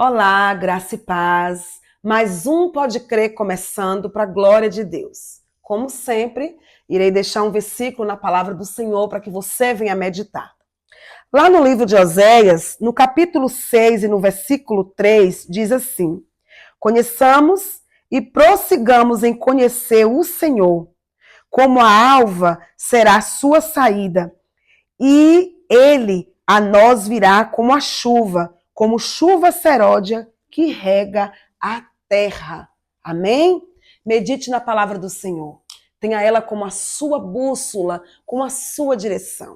Olá, graça e paz. Mais um Pode Crer começando para a glória de Deus. Como sempre, irei deixar um versículo na palavra do Senhor para que você venha meditar. Lá no livro de Oséias, no capítulo 6 e no versículo 3, diz assim: Conheçamos e prossigamos em conhecer o Senhor, como a alva será a sua saída, e ele a nós virá como chuva seródia que rega a terra. Amém? Medite na palavra do Senhor. Tenha ela como a sua bússola, como a sua direção.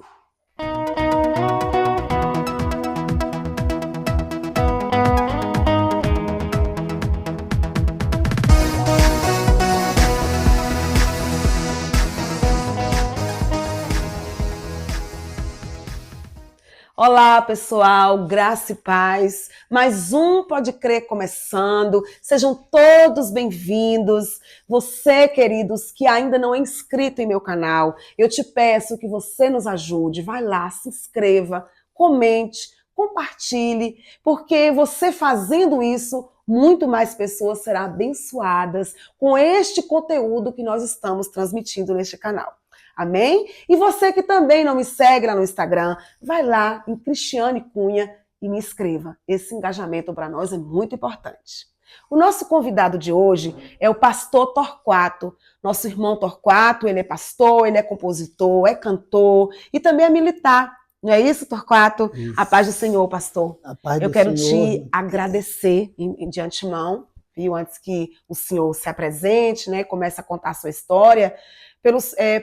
Olá, pessoal, graça e paz. Mais um Pode Crer começando. Sejam todos bem-vindos. Você, queridos, que ainda não é inscrito em meu canal, eu te peço que você nos ajude. Vai lá, se inscreva, comente, compartilhe, porque você fazendo isso, muito mais pessoas serão abençoadas com este conteúdo que nós estamos transmitindo neste canal. Amém? E você que também não me segue lá no Instagram, vai lá em Cristiane Cunha e me inscreva. Esse engajamento para nós é muito importante. O nosso convidado de hoje é o pastor Torquato. Nosso irmão Torquato, ele é pastor, ele é compositor, é cantor e também é militar. Não é isso, Torquato? Isso. A paz do Senhor, pastor. A paz Eu do quero Senhor. te agradecer de antemão, viu? Antes que o senhor se apresente, né? Comece a contar a sua história.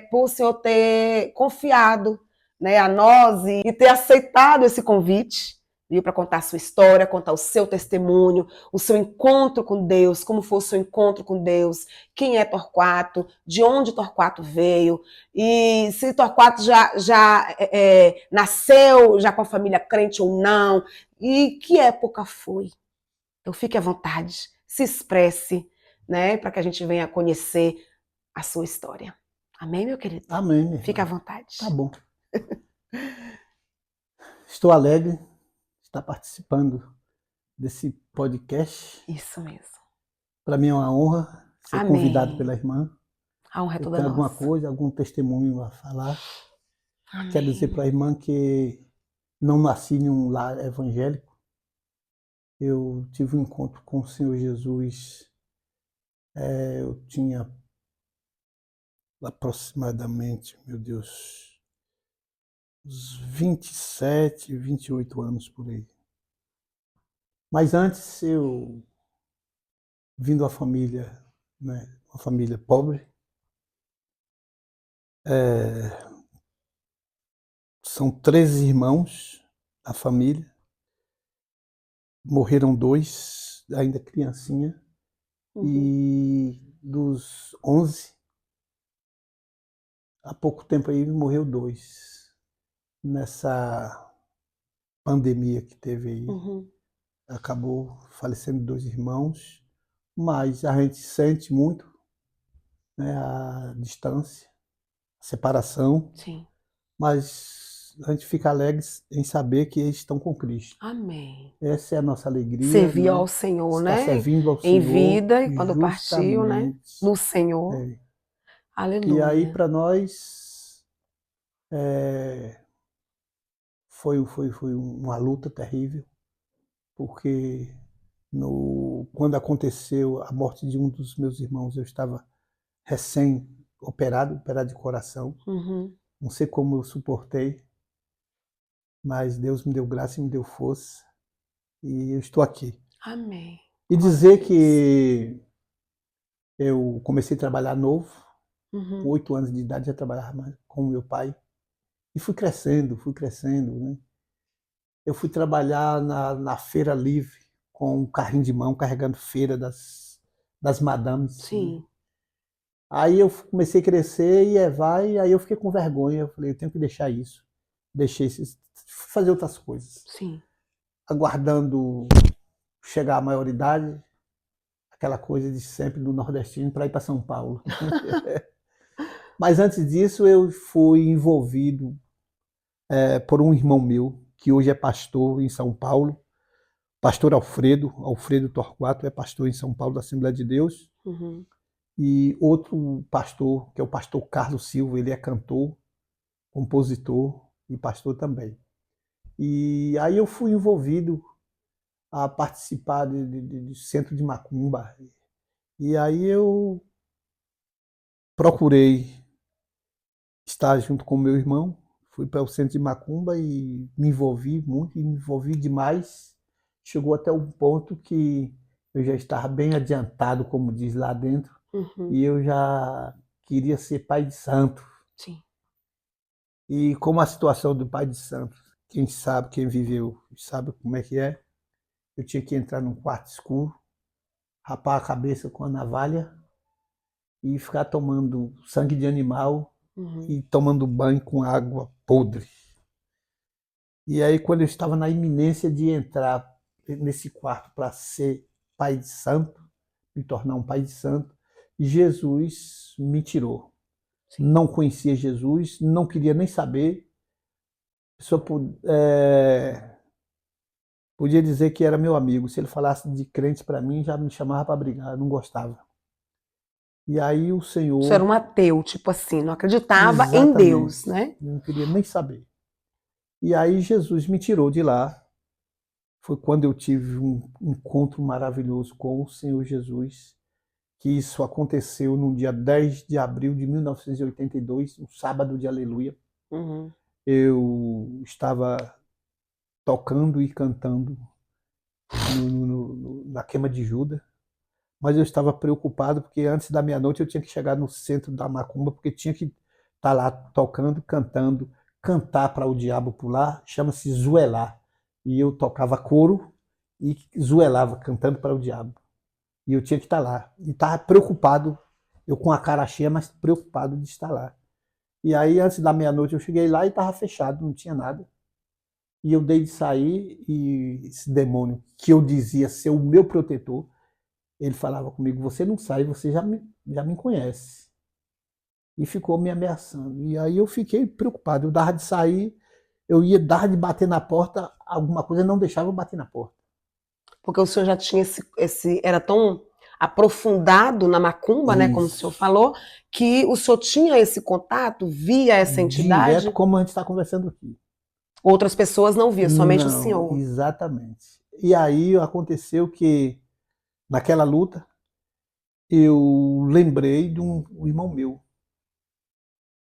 Por o senhor ter confiado, né, a nós e ter aceitado esse convite, viu, para contar a sua história, contar o seu testemunho, o seu encontro com Deus, como foi o seu encontro com Deus, quem é Torquato, de onde Torquato veio, e se Torquato já nasceu já com a família crente ou não, e que época foi. Então fique à vontade, se expresse, né, para que a gente venha conhecer a sua história. Amém, meu querido? Amém. Fica à vontade. Tá bom. Estou alegre de estar participando desse podcast. Isso mesmo. Para mim é uma honra ser Amém. convidado pela irmã. A honra é toda Tem alguma nossa. coisa, algum testemunho a falar. Amém. Quero dizer para a irmã que não nasci em um lar evangélico. Eu tive um encontro com o Senhor Jesus. Eu tinha aproximadamente, meu Deus, uns 27, 28 anos por aí. Mas antes eu vim de uma família, né, uma família pobre. São 13 irmãos a família. Morreram 2, ainda criancinha. E dos 11, há pouco tempo aí morreu 2. Nessa pandemia que teve aí, acabou falecendo 2 irmãos. Mas a gente sente muito, né, a distância, a separação. Sim. Mas a gente fica alegre em saber que eles estão com Cristo. Amém. Essa é a nossa alegria. Servir, né, ao Senhor, Senhor, está né? servindo ao em Senhor, vida e quando partiu, né? No Senhor. É. Aleluia. E aí para nós foi uma luta terrível, porque quando aconteceu a morte de um dos meus irmãos, eu estava recém-operado de coração. Não sei como eu suportei, mas Deus me deu graça e me deu força, e eu estou aqui. Amém. E dizer que eu comecei a trabalhar novo, com 8 anos de idade já trabalhava com o meu pai, e fui crescendo, né? Eu fui trabalhar na feira livre, com um carrinho de mão, carregando feira das madames. Sim. Né? Aí eu comecei a crescer e aí eu fiquei com vergonha, eu falei, eu tenho que deixar isso. Deixei fazer outras coisas. Sim. Aguardando chegar à maioridade, aquela coisa de sempre do nordestino para ir para São Paulo. Mas antes disso eu fui envolvido por um irmão meu, que hoje é pastor em São Paulo, pastor Alfredo Torquato, é pastor em São Paulo da Assembleia de Deus. E outro pastor, que é o pastor Carlos Silva, ele é cantor, compositor e pastor também. E aí eu fui envolvido a participar de centro de macumba. E aí eu procurei estar junto com meu irmão, fui para o centro de macumba e me envolvi muito, e me envolvi demais. Chegou até um ponto que eu já estava bem adiantado, como diz lá dentro, e eu já queria ser pai de santo. Sim. E como a situação do pai de santo, quem sabe, quem viveu, sabe como é que é. Eu tinha que entrar num quarto escuro, rapar a cabeça com a navalha e ficar tomando sangue de animal e tomando banho com água podre. E aí, quando eu estava na iminência de entrar nesse quarto para ser pai de santo, me tornar um pai de santo, Jesus me tirou. Sim. Não conhecia Jesus, não queria nem saber. Só podia dizer que era meu amigo. Se ele falasse de crente para mim, já me chamava para brigar, eu não gostava. E aí o Senhor... Você era um ateu, tipo assim, não acreditava em Deus, né? Não queria nem saber. E aí Jesus me tirou de lá. Foi quando eu tive um encontro maravilhoso com o Senhor Jesus, que isso aconteceu no dia 10 de abril de 1982, um sábado de aleluia. Eu estava tocando e cantando na queima de Judas, mas eu estava preocupado porque antes da meia-noite eu tinha que chegar no centro da macumba, porque tinha que estar lá tocando, cantando. Cantar para o diabo pular chama-se zoelar. E eu tocava coro e zoelava, cantando para o diabo. E eu tinha que estar lá. E estava preocupado, eu com a cara cheia, mas preocupado de estar lá. E aí, antes da meia-noite, eu cheguei lá e estava fechado, não tinha nada. E eu dei de sair e esse demônio, que eu dizia ser o meu protetor, ele falava comigo, você não sai, você já me conhece. E ficou me ameaçando. E aí eu fiquei preocupado. Eu dava de sair, eu ia dar de bater na porta, alguma coisa não deixava eu bater na porta. Porque o senhor já tinha era tão aprofundado na macumba, né, como o senhor falou, que o senhor tinha esse contato, via essa entidade? Direto, como a gente está conversando aqui. Outras pessoas não viam, somente o senhor. Exatamente. E aí aconteceu que, naquela luta, eu lembrei de um irmão meu.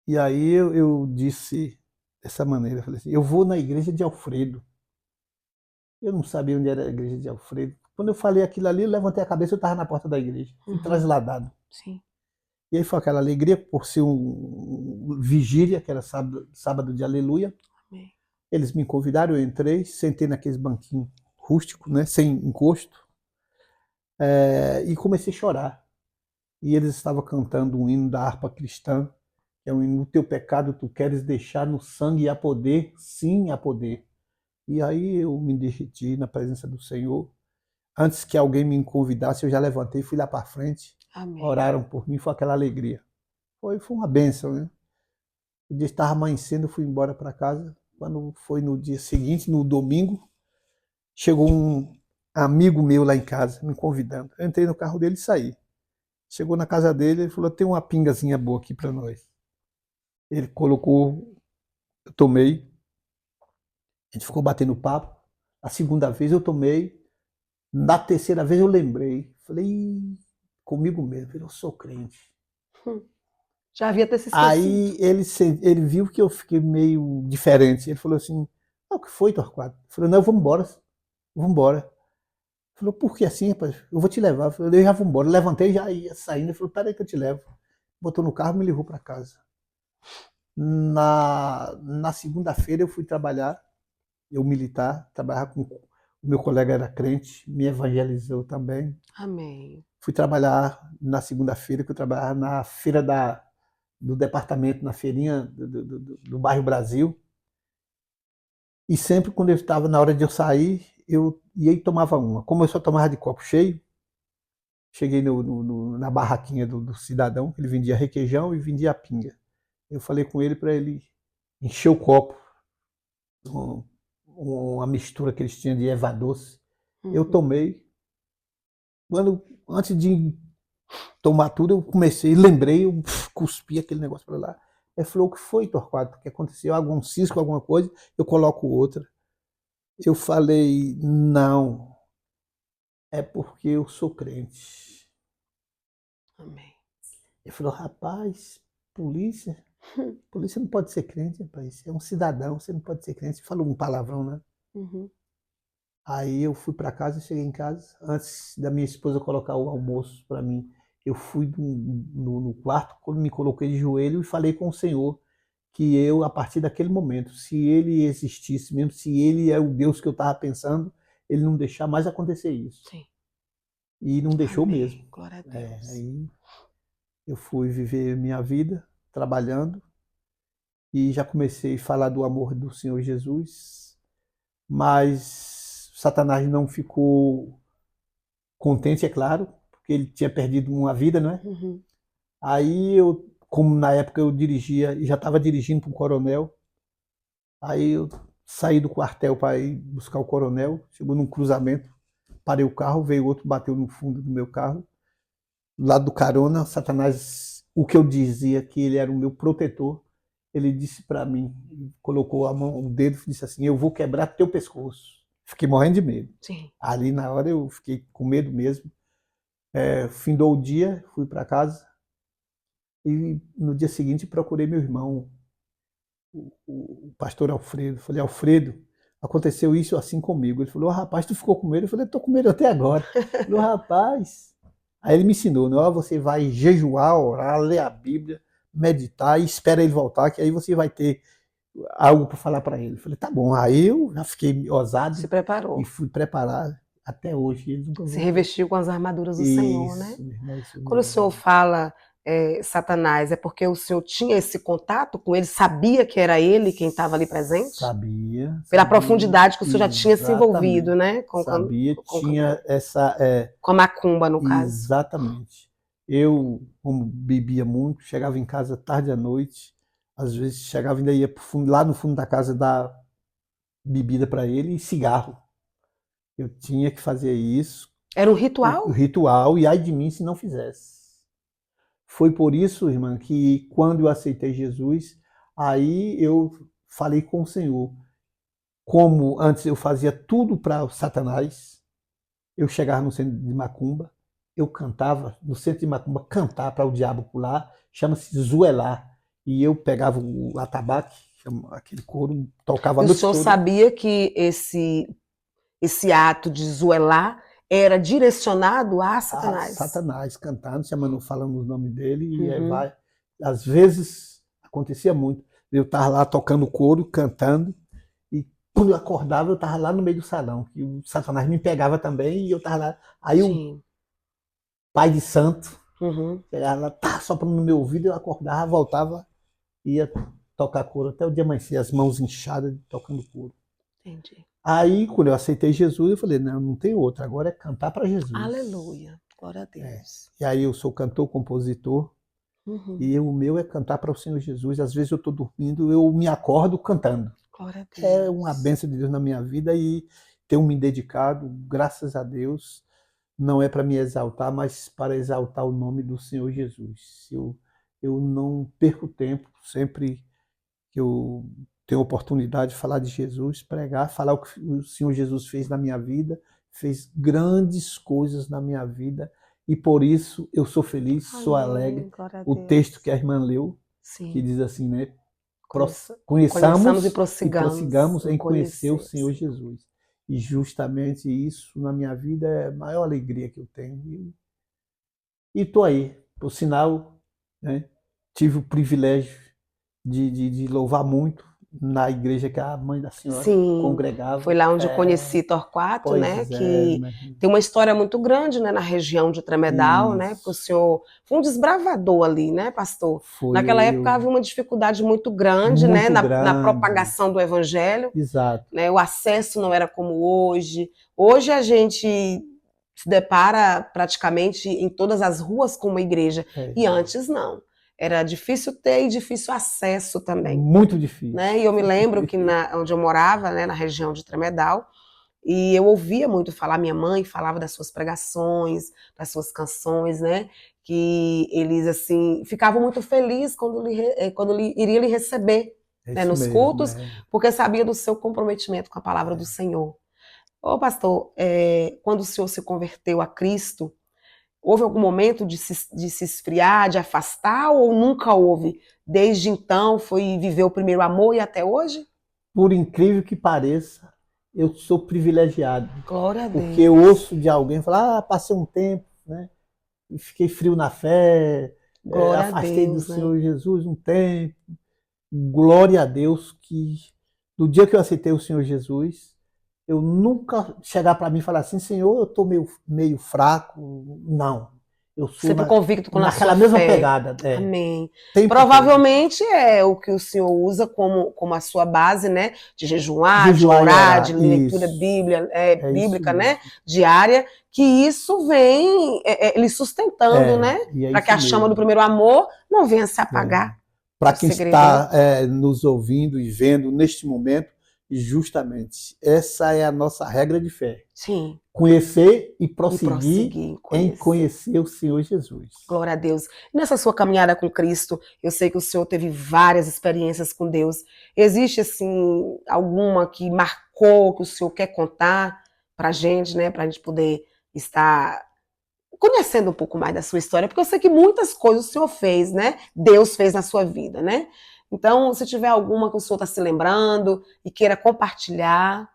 E aí eu disse dessa maneira, eu falei assim, eu vou na igreja de Alfredo. Eu não sabia onde era a igreja de Alfredo. Quando eu falei aquilo ali, eu levantei a cabeça, eu estava na porta da igreja. Fui trasladado. Sim. E aí foi aquela alegria por ser um vigília, que era sábado de aleluia. Amém. Eles me convidaram, eu entrei, sentei naqueles banquinhos rústicos, né, sem encosto, e comecei a chorar. E eles estavam cantando um hino da harpa cristã, que é um hino, o teu pecado tu queres deixar no sangue, há poder, sim, há poder. E aí eu me derreti na presença do Senhor. Antes que alguém me convidasse, eu já levantei, fui lá para frente. Amém. Oraram por mim, foi aquela alegria. Foi uma bênção, né? O dia estava amanhecendo, eu fui embora para casa. Quando foi no dia seguinte, no domingo, chegou um amigo meu lá em casa, me convidando. Eu entrei no carro dele e saí. Chegou na casa dele, ele falou, tem uma pingazinha boa aqui para nós. Ele colocou, eu tomei. A gente ficou batendo papo. A segunda vez eu tomei. Na terceira vez eu lembrei. Falei, comigo mesmo, eu sou crente. Já havia até se esquecido. Aí ele viu que eu fiquei meio diferente. Ele falou assim, o que foi, Torquato? Eu falei, não, eu vou embora. Vou embora. Ele falou, por que assim, rapaz? Eu vou te levar. Eu falei, eu já vou embora. Eu levantei, já ia saindo. Ele falou, peraí que eu te levo. Botou no carro e me levou para casa. Na segunda-feira eu fui trabalhar, eu militar, trabalhar com o meu colega era crente, me evangelizou também. Amém. Fui trabalhar na segunda-feira, que eu trabalhava na feira do departamento, na feirinha do bairro Brasil. E sempre quando eu estava na hora de eu sair, eu ia e tomava uma. Como eu só tomava de copo cheio, cheguei na barraquinha do cidadão, ele vendia requeijão e vendia pinga. Eu falei com ele para ele encher o copo, uma mistura que eles tinham de erva doce. Eu tomei. Antes de tomar tudo, eu comecei, lembrei, eu cuspi aquele negócio para lá. Ele falou: o que foi, Torquato? O que aconteceu? Algum cisco, alguma coisa? Eu coloco outra. Eu falei: não, é porque eu sou crente. Amém. Ele falou: rapaz, polícia não pode ser crente, rapaz. É um cidadão, você não pode ser crente. Você falou um palavrão, né? Aí eu fui para casa, cheguei em casa, antes da minha esposa colocar o almoço para mim, eu fui no quarto, quando me coloquei de joelho e falei com o Senhor que eu, a partir daquele momento, se ele existisse mesmo, se ele é o Deus que eu estava pensando, ele não deixar mais acontecer isso. Sim. E não deixou Amém. mesmo. Glória a Deus. Aí eu fui viver minha vida, trabalhando, e já comecei a falar do amor do Senhor Jesus, mas Satanás não ficou contente, é claro, porque ele tinha perdido uma vida, não é? Aí eu, como na época eu dirigia, e já estava dirigindo para o coronel, aí eu saí do quartel para ir buscar o coronel, chegou num cruzamento, parei o carro, veio outro, bateu no fundo do meu carro, do lado do carona, Satanás, o que eu dizia que ele era o meu protetor, ele disse para mim, colocou a mão, o dedo e disse assim: eu vou quebrar teu pescoço. Fiquei morrendo de medo. Sim. Ali na hora eu fiquei com medo mesmo. Findou o dia, fui para casa e no dia seguinte procurei meu irmão, o pastor Alfredo. Falei: Alfredo, aconteceu isso assim comigo. Ele falou: rapaz, tu ficou com medo? Eu falei: tô com medo até agora. Ele falou: rapaz. Aí ele me ensinou: não, você vai jejuar, orar, ler a Bíblia, meditar e espera ele voltar, que aí você vai ter algo para falar para ele. Eu falei: tá bom. Aí eu já fiquei ousado. Se preparou. E fui preparar até hoje. Ele nunca Se revestiu com as armaduras do isso, Senhor, né? Isso Quando o senhor fala Satanás, é porque o senhor tinha esse contato com ele, sabia que era ele quem estava ali presente? Sabia. Pela profundidade que o senhor já tinha se envolvido, né? Tinha essa... com a macumba, no caso. Exatamente. Eu, como bebia muito, chegava em casa tarde à noite, às vezes chegava e ainda ia lá no fundo da casa dar bebida para ele e cigarro. Eu tinha que fazer isso. Era um ritual? O ritual, e ai de mim se não fizesse. Foi por isso, irmã, que quando eu aceitei Jesus, aí eu falei com o Senhor. Como antes eu fazia tudo para Satanás, eu chegava no centro de macumba, eu cantava, no centro de macumba, cantar para o diabo pular, chama-se zuelar. E eu pegava o atabaque, aquele couro, tocava a noite toda. O senhor sabia que esse ato de zuelar era direcionado a Satanás? A Satanás, cantando, falando o nome dele, e vai. Às vezes acontecia muito. Eu estava lá tocando couro, cantando, e quando eu acordava, eu estava lá no meio do salão. E o Satanás me pegava também, e eu estava lá. Aí o pai de santo chegava lá, soprando no meu ouvido, eu acordava, voltava, ia tocar couro até o dia amanhecer, as mãos inchadas, tocando couro. Entendi. Aí, quando eu aceitei Jesus, eu falei: não tem outra, agora é cantar para Jesus. Aleluia, glória a Deus. E aí eu sou cantor, compositor, e o meu é cantar para o Senhor Jesus. Às vezes eu estou dormindo, eu me acordo cantando. Glória a Deus. É uma bênção de Deus na minha vida e tenho me dedicado, graças a Deus, não é para me exaltar, mas para exaltar o nome do Senhor Jesus. Eu não perco tempo, sempre que eu tenho oportunidade de falar de Jesus, pregar, falar o que o Senhor Jesus fez na minha vida, fez grandes coisas na minha vida, e por isso eu sou feliz, sou alegre. O texto que a irmã leu, que diz assim, né? Conheçamos e prossigamos em conhecer o Senhor Jesus. E justamente isso na minha vida é a maior alegria que eu tenho. E estou aí, por sinal, né? Tive o privilégio de louvar muito na igreja que a mãe da senhora congregava. Foi lá onde eu conheci Torquato, né? Que tem uma história muito grande, né, na região de Tremedal, né? Porque o senhor foi um desbravador ali, né, pastor? Naquela época havia uma dificuldade muito grande, né, na propagação do evangelho. Exato. Né? O acesso não era como hoje. Hoje a gente se depara praticamente em todas as ruas com uma igreja. E antes não. Era difícil ter e difícil acesso também. Muito difícil. Né? E eu me lembro que onde eu morava, né, na região de Tremedal, E eu ouvia muito falar, minha mãe falava das suas pregações, das suas canções, né? Que eles, assim, ficavam muito felizes quando ele iria lhe receber, É né, isso nos mesmo, cultos, né? porque sabia do seu comprometimento com a palavra do Senhor. Ô, pastor, quando o senhor se converteu a Cristo, houve algum momento de se esfriar, de afastar, ou nunca houve? Desde então, foi viver o primeiro amor e até hoje? Por incrível que pareça, eu sou privilegiado, Glória a porque eu Deus. ouço de alguém falar, passei um tempo, né? Fiquei frio na fé, Glória a afastei do Deus, né? Senhor Jesus um tempo. Glória a Deus que do dia que eu aceitei o Senhor Jesus, eu nunca chegar para mim e falar assim, Senhor, eu estou meio fraco. Não. Eu sou Sempre convicto com a naquela sua mesma fé. pegada, Amém. tempo todo. Provavelmente é o que o senhor usa como a sua base, né? De jejuar, de Jejuar e orar, de orar. leitura Isso. É isso bíblica, né? mesmo. Diária, que isso vem lhe sustentando, né? E é Para que isso a chama do mesmo. primeiro amor não venha se É. apagar. Para O quem segredo, né? está nos ouvindo e vendo neste momento, justamente essa é a nossa regra de fé. Sim. Conhecer e E prosseguir prosseguir, em conhecer. conhecer o Senhor Jesus. Glória a Deus. E nessa sua caminhada com Cristo, eu sei que o senhor teve várias experiências com Deus. Existe, assim, alguma que marcou, que o senhor quer contar pra gente, né? Pra gente poder estar conhecendo um pouco mais da sua história, porque eu sei que muitas coisas o senhor fez, né? Deus fez na sua vida, né? Então, se tiver alguma que o senhor está se lembrando e queira compartilhar.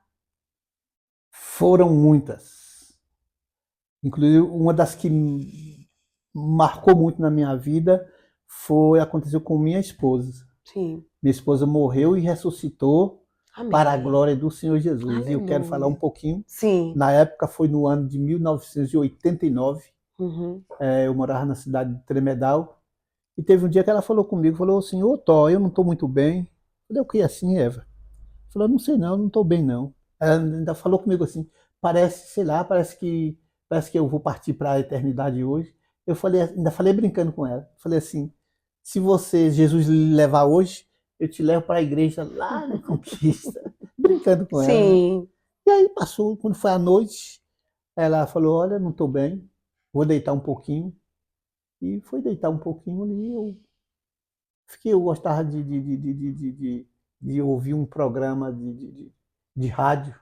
Foram muitas. Inclusive, uma das que marcou muito na minha vida aconteceu com minha esposa. Sim. Minha esposa morreu e ressuscitou para a Amém. glória do Senhor Jesus. E eu quero falar um Aleluia. pouquinho. Sim. Na época foi no ano de 1989. Uhum. Eu morava na cidade de Tremedal. E teve um dia que ela falou comigo, falou assim, ô Tó, eu não estou muito bem. Eu falei, o que é assim, Eva? Falou, não sei não estou bem não. Ela ainda falou comigo assim, parece, sei lá, parece que eu vou partir para a eternidade hoje. Eu falei, ainda falei brincando com ela. Falei assim, se Jesus lhe levar hoje, eu te levo para a igreja lá na Conquista. Brincando com ela, né? Sim. E aí passou, quando foi à noite, ela falou, olha, não estou bem, vou deitar um pouquinho. E foi deitar um pouquinho ali, eu gostava de ouvir um programa de rádio,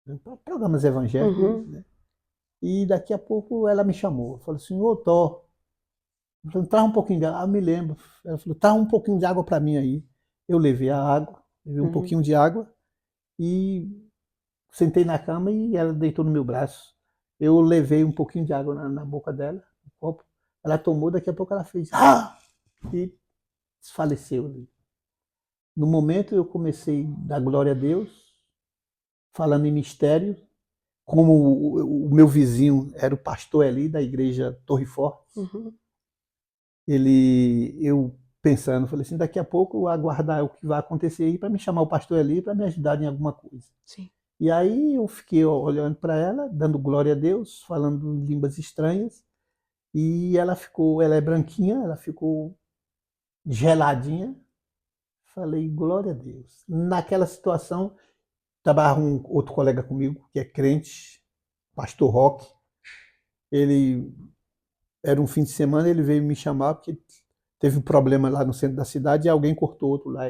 né, programas evangélicos, Uhum. né? E daqui a pouco ela me chamou, falou assim, ô Tó, traz um pouquinho de água, me lembro, ela falou, traz um pouquinho de água para mim aí. Eu levei a água, levei um Uhum. pouquinho de água e sentei na cama e ela deitou no meu braço. Eu levei um pouquinho de água na boca dela, no copo, ela tomou, daqui a pouco ela fez, e desfaleceu ali. No momento eu comecei a dar glória a Deus, falando em mistério, como o meu vizinho era o pastor ali da igreja Torre Forte, Uhum. eu pensando, falei assim, daqui a pouco eu vou aguardar o que vai acontecer aí para me chamar o pastor ali para me ajudar em alguma coisa. Sim. E aí eu fiquei olhando para ela, dando glória a Deus, falando línguas estranhas, e ela é branquinha, ela ficou geladinha. Falei, glória a Deus. Naquela situação, trabalhava um outro colega comigo, que é crente, pastor Roque. Ele era um fim de semana, ele veio me chamar porque teve um problema lá no centro da cidade e alguém cortou outro lá,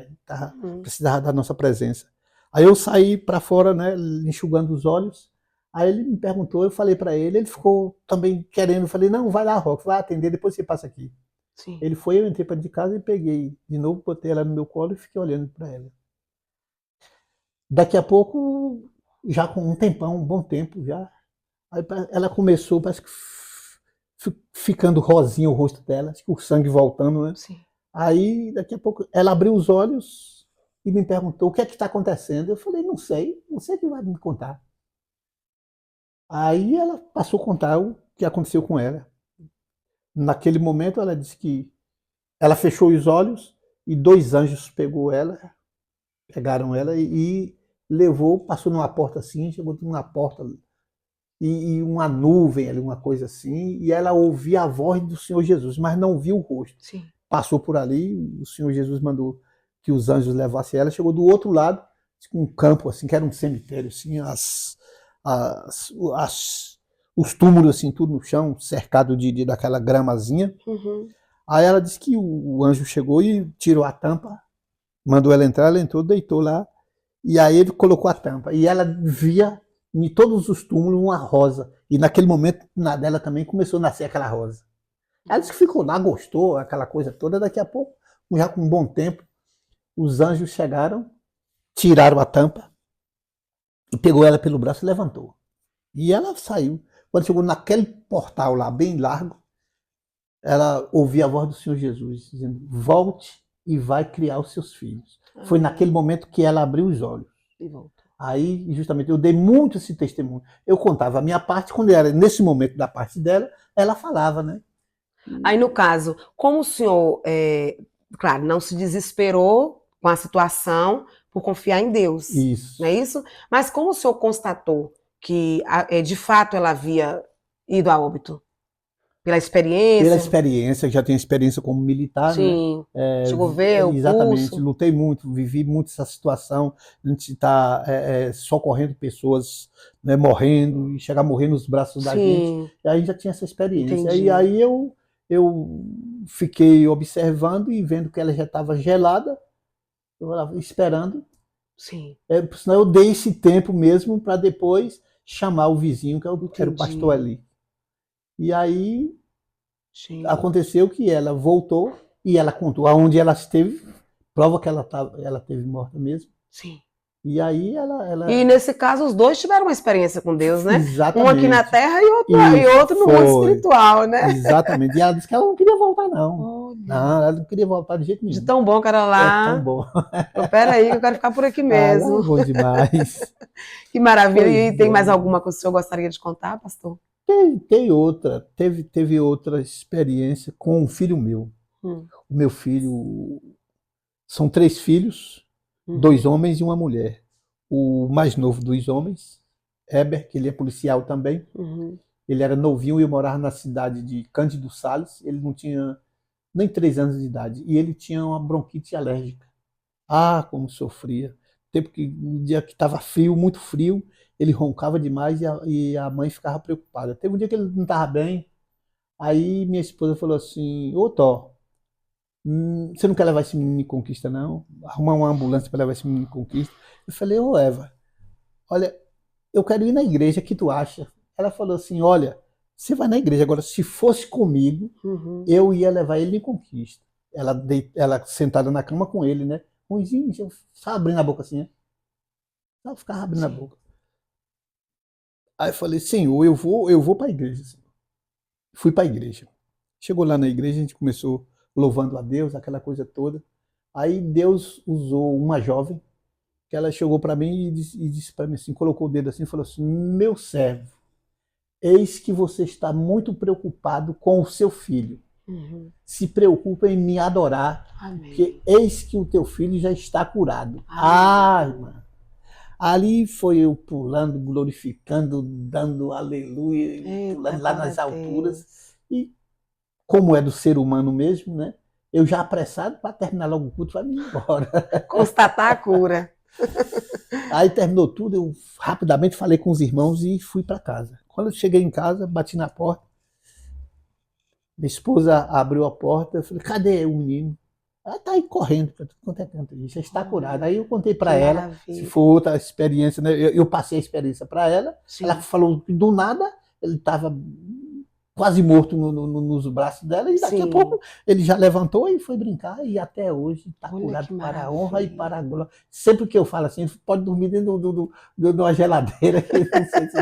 precisava da nossa presença. Aí eu saí para fora, né, enxugando os olhos. Aí ele me perguntou, eu falei para ele ficou também querendo, eu falei, não, vai lá, Roque, vai atender, depois você passa aqui. Sim. Ele foi, eu entrei para de casa e peguei de novo, botei ela no meu colo e fiquei olhando para ela. Daqui a pouco, já com um tempão, um bom tempo já, aí ela começou, parece que ficando rosinha o rosto dela, acho que o sangue voltando, né? Sim. Aí, daqui a pouco, ela abriu os olhos e me perguntou o que é que está acontecendo. Eu falei, não sei que vai me contar. Aí ela passou a contar o que aconteceu com ela. Naquele momento, ela disse que ela fechou os olhos e dois anjos pegaram ela e levou, passou numa porta assim, chegou numa porta e uma nuvem ali, uma coisa assim, e ela ouvia a voz do Senhor Jesus, mas não viu o rosto. Sim. Passou por ali, o Senhor Jesus mandou que os anjos levassem ela, chegou do outro lado, um campo assim, que era um cemitério, assim, os túmulos assim, tudo no chão, cercado daquela gramazinha. Aí ela disse que o anjo chegou e tirou a tampa, mandou ela entrou, deitou lá, e aí ele colocou a tampa. E ela via em todos os túmulos uma rosa. E naquele momento, na dela também começou a nascer aquela rosa. Ela disse que ficou lá, gostou, aquela coisa toda. Daqui a pouco, já com um bom tempo, os anjos chegaram, tiraram a tampa, e pegou ela pelo braço e levantou. E ela saiu. Quando chegou naquele portal lá, bem largo, ela ouvia a voz do Senhor Jesus, dizendo, volte e vai criar os seus filhos. Foi naquele momento que ela abriu os olhos. E voltou. Aí, justamente, eu dei muito esse testemunho. Eu contava a minha parte, quando era nesse momento da parte dela, ela falava, né? Aí, no caso, como o senhor, claro, não se desesperou com a situação por confiar em Deus, Isso. não é isso? Mas como o senhor constatou que, de fato, ela havia ido a óbito? Pela experiência? Pela experiência, já tenho experiência como militar, Sim. né? Chegou a ver o exatamente, curso? lutei muito, vivi muito essa situação, a gente está socorrendo pessoas, né, morrendo, e chegar a morrer nos braços da gente, e aí já tinha essa experiência. Entendi. E aí eu fiquei observando e vendo que ela já estava gelada, eu estava esperando. Sim. Senão eu dei esse tempo mesmo para depois chamar o vizinho, que era o pastor ali. E aí aconteceu que ela voltou e ela contou aonde ela esteve, prova que ela esteve morta mesmo. Sim. E aí ela... E nesse caso os dois tiveram uma experiência com Deus, né? Exatamente. Um aqui na terra e outro no mundo espiritual, né? Exatamente. E ela disse que ela não queria voltar, não. Olha. Não, ela não queria voltar de jeito nenhum. De tão bom que era lá. É tão bom. Peraí, que eu quero ficar por aqui mesmo. Lá é bom demais. Que maravilha. E tem mais alguma que o senhor gostaria de contar, pastor? Teve outra experiência com um filho meu. O meu filho, são 3 filhos, 2 homens e uma mulher. O mais novo dos homens, Heber, que ele é policial também, ele era novinho e eu morava na cidade de Cândido Sales, ele não tinha nem 3 anos de idade, e ele tinha uma bronquite alérgica. Ah, como sofria. No dia que estava frio, muito frio, ele roncava demais e a mãe ficava preocupada. Teve um dia que ele não estava bem, aí minha esposa falou assim, ô Thó, você não quer levar esse menino em Conquista, não? Arrumar uma ambulância para levar esse menino em Conquista? Eu falei, ô Eva, olha, eu quero ir na igreja, o que tu acha? Ela falou assim, olha, você vai na igreja, agora se fosse comigo, eu ia levar ele em Conquista. Ela sentada na cama com ele, né? Ruimzinho, só abrindo a boca assim, né? Só ficava abrindo a boca. Aí eu falei, Senhor, eu vou para a igreja. Senhor. Fui para a igreja. Chegou lá na igreja, a gente começou louvando a Deus, aquela coisa toda. Aí Deus usou uma jovem, que ela chegou para mim e disse para mim assim, colocou o dedo assim e falou assim, meu servo, eis que você está muito preocupado com o seu filho. Se preocupa em me adorar, porque eis que o teu filho já está curado. Irmã. Ali foi eu pulando, glorificando, dando aleluia, pulando lá nas alturas. E como é do ser humano mesmo, né? Eu já apressado para terminar logo o culto, vai me embora. Constatar a cura. Aí terminou tudo, eu rapidamente falei com os irmãos e fui para casa. Quando eu cheguei em casa, bati na porta. Minha esposa abriu a porta, eu falei, cadê o menino? Ela está aí correndo, quanto é tanto, já está curada. Aí eu contei para ela, se for outra experiência, né? Eu passei a experiência para ela. Sim. Ela falou que do nada ele estava quase morto nos braços dela, e daqui a pouco ele já levantou e foi brincar, e até hoje está curado para a honra e para a glória. Sempre que eu falo assim, ele pode dormir dentro de uma geladeira. Não sei se...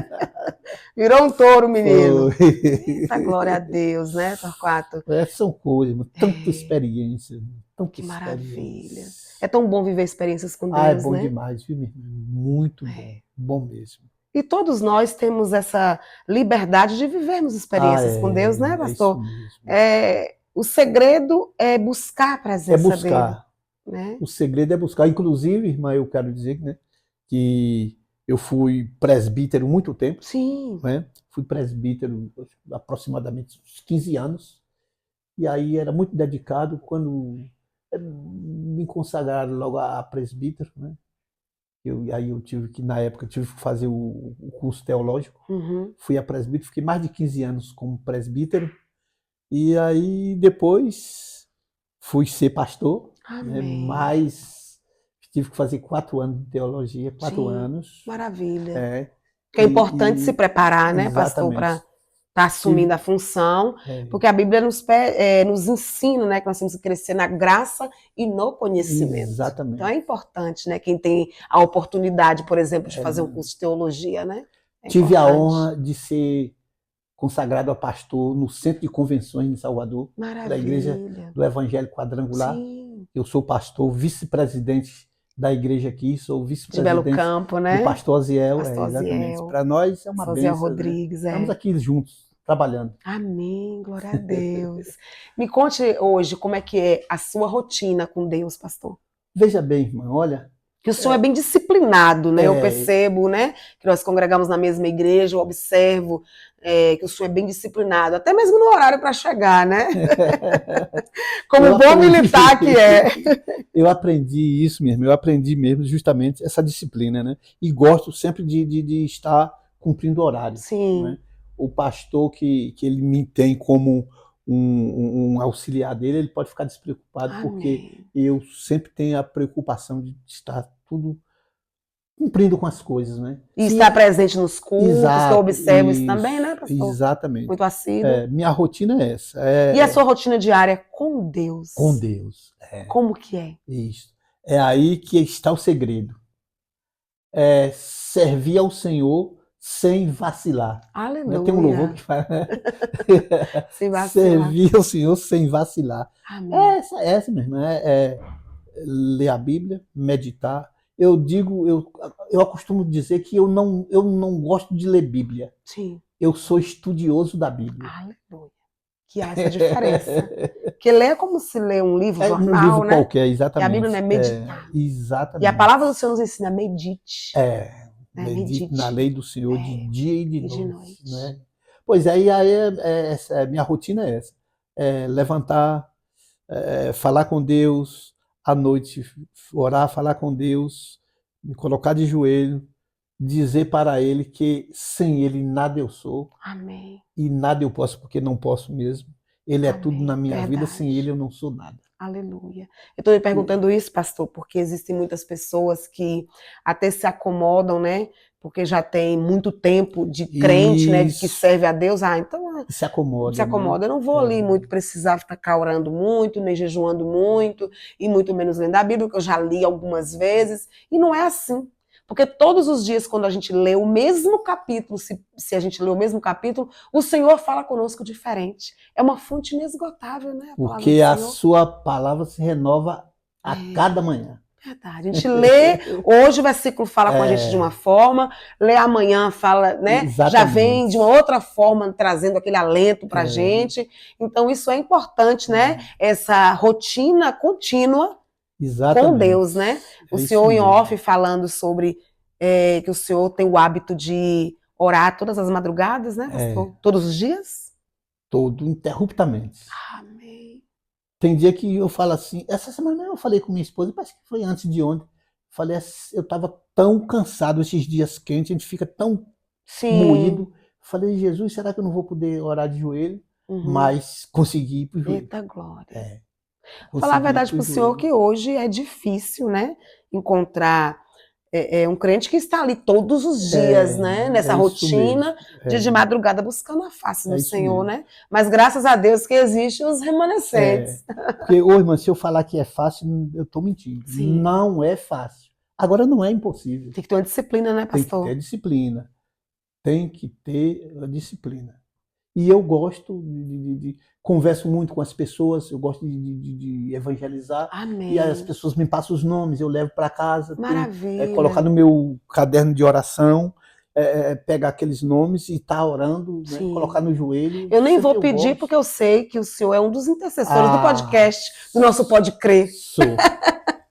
Virou um touro, menino. Eita, glória a Deus, né, Torquato? São coisas, tanta experiência. Que maravilha. É tão bom viver experiências com Deus, né? É bom demais, viu, minha irmã? Muito bom. Bom mesmo. E todos nós temos essa liberdade de vivermos experiências com Deus, né, pastor? O segredo é buscar a presença dele. É buscar. Né? O segredo é buscar. Inclusive, irmã, eu quero dizer, né, que eu fui presbítero muito tempo. Sim. Né? Fui presbítero aproximadamente uns 15 anos. E aí era muito dedicado quando me consagraram logo a presbítero, né? Aí eu tive que, na época, tive que fazer o curso teológico. Fui a presbítero, fiquei mais de 15 anos como presbítero. E aí depois fui ser pastor, né? Mas tive que fazer 4 anos de teologia, 4 anos. Maravilha. Que é importante se preparar, né, pastor, para estar assumindo a função, porque a Bíblia nos ensina, né, que nós temos que crescer na graça e no conhecimento. Exatamente. Então é importante, né, quem tem a oportunidade, por exemplo, de fazer um curso de teologia, né? Tive a honra de ser consagrado a pastor no Centro de Convenções em Salvador, da Igreja do Evangelho Quadrangular. Sim. Eu sou pastor, vice-presidente da igreja aqui, sou vice-presidente de Belo Campo, né? do pastor Aziel, exatamente. Para nós é uma bênção. Rodrigues, né? Estamos aqui juntos, trabalhando. Amém, glória a Deus. Me conte hoje como é que é a sua rotina com Deus, pastor. Veja bem, irmã, olha... Que o senhor é bem disciplinado, né? Eu percebo, né? Que nós congregamos na mesma igreja, eu observo que o senhor é bem disciplinado, até mesmo no horário para chegar, né? Como bom militar que é. Eu aprendi isso mesmo, eu aprendi mesmo justamente essa disciplina, né? E gosto sempre de estar cumprindo horário. Sim. Né? O pastor que ele me tem como um auxiliar dele, ele pode ficar despreocupado. Amém. Porque eu sempre tenho a preocupação de estar tudo cumprindo com as coisas, né? E estar presente nos cultos, que eu observo isso também, né, pastor? Exatamente. Muito assíduo. Minha rotina é essa. E a sua rotina diária com Deus? Com Deus. Como que é? Isso. É aí que está o segredo. É servir ao Senhor sem vacilar. Aleluia. Tem um louvor que fala... Sem vacilar. Servir ao Senhor sem vacilar. Amém. Essa mesmo. Ler a Bíblia, meditar. Eu costumo dizer que eu não gosto de ler Bíblia. Sim. Eu sou estudioso da Bíblia. Aleluia. Que há essa diferença. Porque ler é como se lê um livro jornal, um livro né? qualquer, exatamente. E a Bíblia não é meditar. Exatamente. E a palavra do Senhor nos ensina, medite. Medite na lei do Senhor de dia e de noite. Né? Pois minha rotina é essa. Levantar, falar com Deus, à noite orar, falar com Deus, me colocar de joelho, dizer para Ele que sem Ele nada eu sou. Amém. E nada eu posso porque não posso mesmo. Ele é tudo na minha vida, sem Ele eu não sou nada. Aleluia. Eu estou me perguntando isso, pastor, porque existem muitas pessoas que até se acomodam, né? Porque já tem muito tempo de crente, né? De que serve a Deus. Então se acomoda. Se acomoda. Eu não vou ali muito precisar ficar orando muito, nem jejuando muito, e muito menos lendo a Bíblia, que eu já li algumas vezes. E não é assim. Porque todos os dias, quando a gente lê o mesmo capítulo, se a gente lê o mesmo capítulo, o Senhor fala conosco diferente. É uma fonte inesgotável, né? Porque a sua palavra se renova a cada manhã. Verdade. A gente lê, hoje o versículo fala com a gente de uma forma, lê amanhã, fala, né? Exatamente. Já vem de uma outra forma, trazendo aquele alento pra gente. Então isso é importante, né? Essa rotina contínua. Exatamente. Com Deus, né? O senhor em off falando sobre que o senhor tem o hábito de orar todas as madrugadas, né, pastor? Todos os dias? Todo, interruptamente. Amém. Tem dia que eu falo assim, essa semana eu falei com minha esposa, parece que foi antes de ontem, falei, eu estava tão cansado esses dias quentes, a gente fica tão moído. Falei, Jesus, será que eu não vou poder orar de joelho? Mas consegui ir pro joelho. Eita glória. Consegui Falar a verdade para o senhor que hoje é difícil, né, encontrar um crente que está ali todos os dias, né, nessa rotina de madrugada buscando a face do Senhor, né? Mas graças a Deus que existem os remanescentes. Porque, irmã, se eu falar que é fácil, eu estou mentindo. Sim. Não é fácil. Agora não é impossível. Tem que ter uma disciplina, né, pastor? Tem que ter disciplina. Tem que ter a disciplina. E eu gosto converso muito com as pessoas, eu gosto de evangelizar. Amém. E as pessoas me passam os nomes, eu levo para casa. Maravilha. Colocar no meu caderno de oração, pegar aqueles nomes e estar orando, né, colocar no joelho. Eu nem vou pedir, porque eu sei que o senhor é um dos intercessores do podcast, do nosso Pode Crer.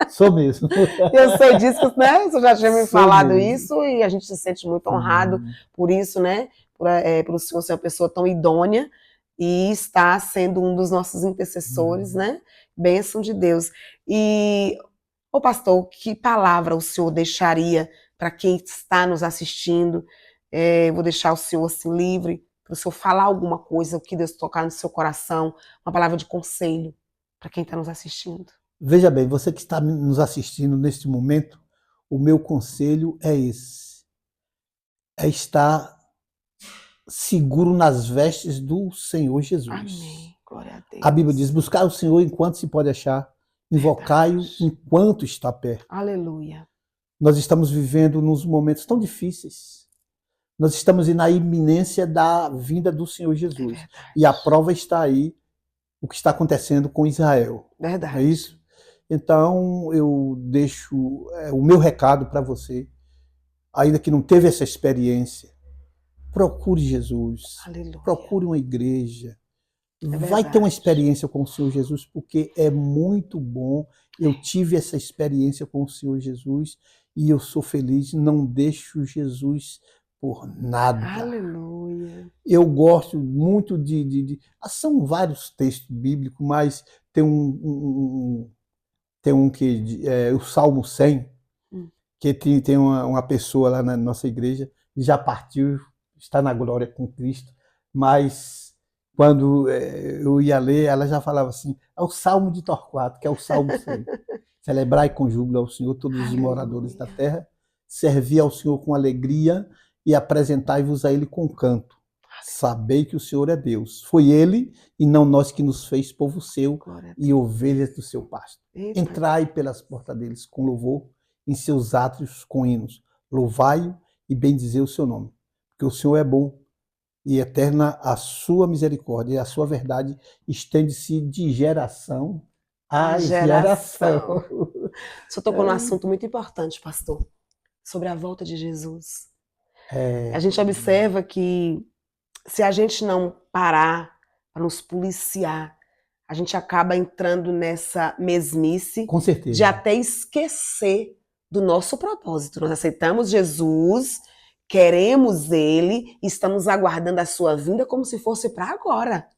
Sou mesmo. Eu sei disso, né? Você já tinha me falado isso e a gente se sente muito honrado por isso, né? Por o senhor ser uma pessoa tão idônea e está sendo um dos nossos intercessores, né? Bênção de Deus. E, Ô pastor, que palavra o senhor deixaria para quem está nos assistindo? Vou deixar o senhor assim livre, para o senhor falar alguma coisa, o que Deus tocar no seu coração, uma palavra de conselho para quem está nos assistindo. Veja bem, você que está nos assistindo neste momento, o meu conselho é esse. É estar seguro nas vestes do Senhor Jesus. Amém. Glória a Deus. A Bíblia diz, buscar o Senhor enquanto se pode achar, invocai-o enquanto está perto. Aleluia. Nós estamos vivendo nos momentos tão difíceis. Nós estamos na iminência da vinda do Senhor Jesus. E a prova está aí, o que está acontecendo com Israel. Verdade. É isso? Então, eu deixo o meu recado para você, ainda que não teve essa experiência, procure Jesus, Aleluia. Procure uma igreja, vai ter uma experiência com o Senhor Jesus, porque é muito bom. Eu tive essa experiência com o Senhor Jesus e eu sou feliz, não deixo Jesus por nada. Aleluia. Eu gosto muito são vários textos bíblicos, mas tem um que é o Salmo 100, que tem uma pessoa lá na nossa igreja, já partiu, está na glória com Cristo, mas quando eu ia ler, ela já falava assim, é o Salmo de Torquato, que é o Salmo 100. Celebrai com júbilo ao Senhor todos os moradores da terra, servi ao Senhor com alegria e apresentai-vos a Ele com canto. Sabei que o Senhor é Deus. Foi Ele e não nós que nos fez povo seu e ovelhas do seu pasto. Entrai pelas portas deles com louvor, em seus átrios com hinos. Louvai-o e bendizei o seu nome. Porque o Senhor é bom e eterna a sua misericórdia e a sua verdade estende-se de geração a geração. O senhor tocou num assunto muito importante, pastor, sobre a volta de Jesus. A gente observa que se a gente não parar para nos policiar, a gente acaba entrando nessa mesmice Com certeza. De até esquecer do nosso propósito. Nós aceitamos Jesus, queremos Ele, estamos aguardando a sua vinda como se fosse para agora,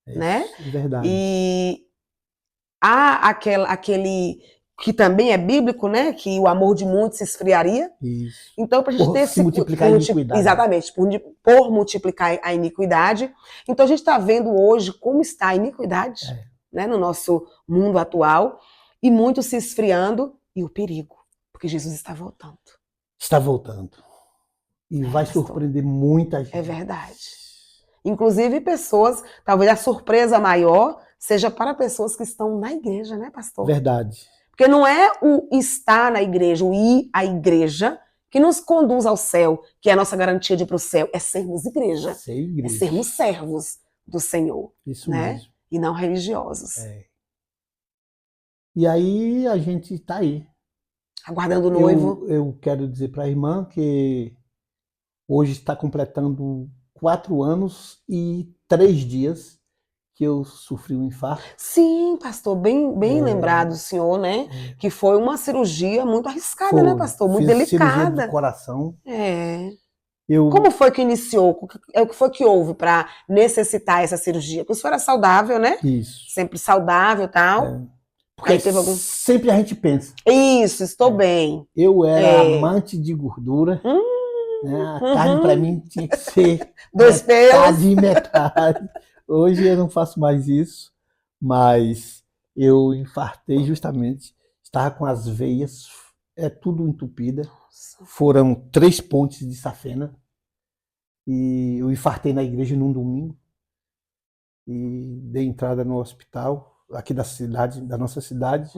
né? É verdade. E há aquele que também é bíblico, né? Que o amor de muitos se esfriaria. Isso. Então, para a gente ter esse multiplicar a iniquidade. Exatamente, por multiplicar a iniquidade. Então, a gente está vendo hoje como está a iniquidade, né, no nosso mundo atual, e muito se esfriando, e o perigo, porque Jesus está voltando. Está voltando. E vai surpreender muita gente. É verdade. Inclusive pessoas, talvez a surpresa maior seja para pessoas que estão na igreja, né, pastor? Verdade. Porque não é o estar na igreja, o ir à igreja, que nos conduz ao céu, que é a nossa garantia de ir para o céu, é sermos igreja. Ser igreja. É sermos servos do Senhor. Isso né? mesmo. E não religiosos. E aí a gente está aí. Aguardando o noivo. Eu quero dizer para a irmã que hoje está completando 4 anos e 3 dias que eu sofri um infarto. Sim, pastor, bem lembrado o senhor, né? Que foi uma cirurgia muito arriscada, né, pastor? Muito delicada. Cirurgia do coração. Como foi que iniciou? O que foi que houve para necessitar essa cirurgia? Porque o senhor era saudável, né? Isso. Sempre saudável e tal. Porque sempre a gente pensa. Isso, estou bem. Eu era amante de gordura. Né? A carne para mim tinha que ser 2 pesos. metade. Hoje eu não faço mais isso, mas eu infartei justamente, estava com as veias tudo entupida. Foram 3 pontes de safena e eu infartei na igreja num domingo e dei entrada no hospital aqui da nossa cidade.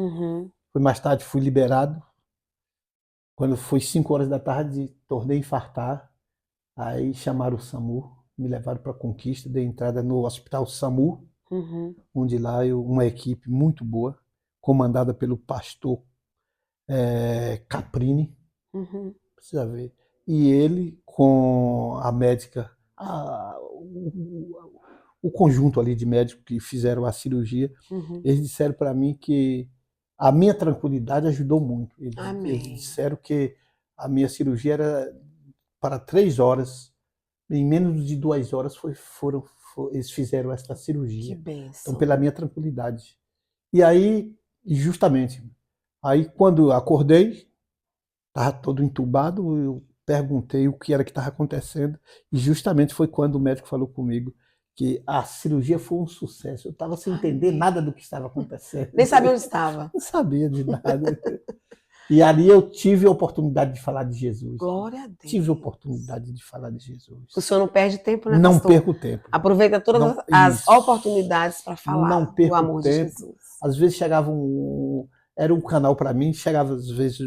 Mais tarde fui liberado. Quando foi 5 horas da tarde, tornei a infartar. Aí chamaram o SAMU, me levaram para a Conquista, dei entrada no Hospital SAMU, onde lá uma equipe muito boa, comandada pelo pastor Caprini, precisa ver. E ele com a médica, o conjunto ali de médicos que fizeram a cirurgia, eles disseram para mim que a minha tranquilidade ajudou muito. Eles disseram que a minha cirurgia era para 3 horas, em menos de 2 horas eles fizeram essa cirurgia. Que bênção. Então, pela minha tranquilidade. E aí, justamente, Aí, quando eu acordei, estava todo entubado, eu perguntei o que era que estava acontecendo, e justamente foi quando o médico falou comigo que a cirurgia foi um sucesso. Eu estava sem entender nada do que estava acontecendo. Nem sabia onde estava. Não sabia de nada. E ali eu tive a oportunidade de falar de Jesus. Glória a Deus. Tive a oportunidade de falar de Jesus. O senhor não perde tempo, né, Não pastor? perco tempo. Aproveita todas as oportunidades para falar Não perco do amor de tempo. Jesus. Às vezes chegava era um canal para mim, chegava às vezes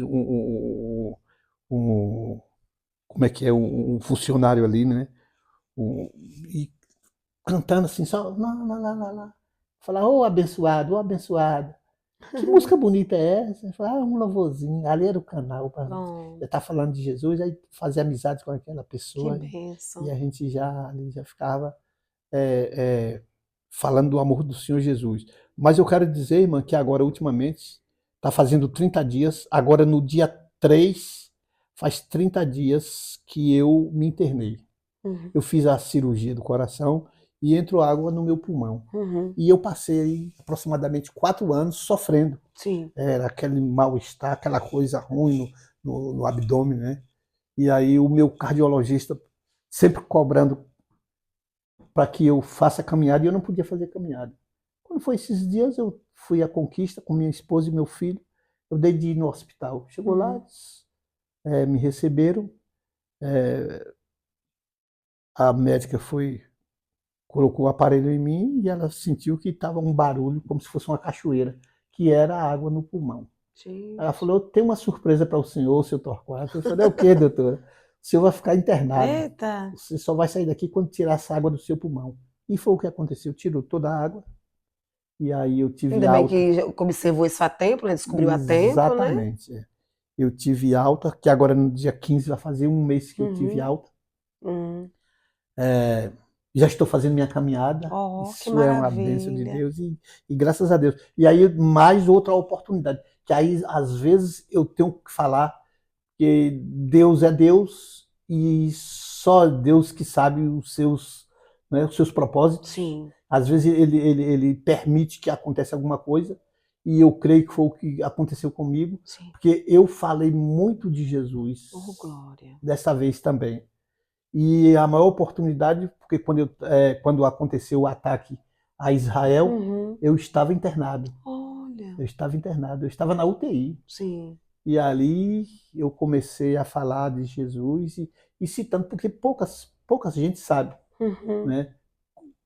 como é que é, um funcionário ali, né? E cantando assim, só lá. Falar, ô abençoado, ô abençoado. Que música bonita é essa? Falar, um louvorzinho. Ali era o canal para eu estar falando de Jesus, aí fazer amizade com aquela pessoa. Que bênção. E a gente ali já ficava falando do amor do Senhor Jesus. Mas eu quero dizer, irmã, que agora, ultimamente, está fazendo 30 dias, agora no dia 3, faz 30 dias que eu me internei. Eu fiz a cirurgia do coração e entrou água no meu pulmão. E eu passei aproximadamente 4 anos sofrendo. Sim. Era aquele mal-estar, aquela coisa ruim no abdômen, né? E aí o meu cardiologista sempre cobrando para que eu faça caminhada e eu não podia fazer caminhada. Quando foi esses dias, eu fui à Conquista com minha esposa e meu filho. Eu dei de ir no hospital. Chegou lá, me receberam. A médica colocou o aparelho em mim e ela sentiu que estava um barulho, como se fosse uma cachoeira, que era a água no pulmão. Gente. Ela falou, eu tenho uma surpresa para o senhor, seu Torquato. Eu falei, é o quê, doutora? O senhor vai ficar internado. Eita. Você só vai sair daqui quando tirar essa água do seu pulmão. E foi o que aconteceu, tirou toda a água. E aí eu tive Ainda alta. bem que observou isso a tempo, né? Descobriu a tempo, né? Exatamente. Eu tive alta, que agora no dia 15 vai fazer um mês que eu tive alta. Já estou fazendo minha caminhada. Isso é uma bênção de Deus e graças a Deus. E aí mais outra oportunidade, que aí às vezes eu tenho que falar que Deus é Deus e só Deus que sabe os seus propósitos. Sim. Às vezes ele permite que aconteça alguma coisa e eu creio que foi o que aconteceu comigo. Sim. Porque eu falei muito de Jesus. Oh, glória. Dessa vez também. E a maior oportunidade, porque quando aconteceu o ataque a Israel, eu estava internado. Olha. Eu estava na UTI. Sim. E ali eu comecei a falar de Jesus e citando, porque poucas gente sabe, né?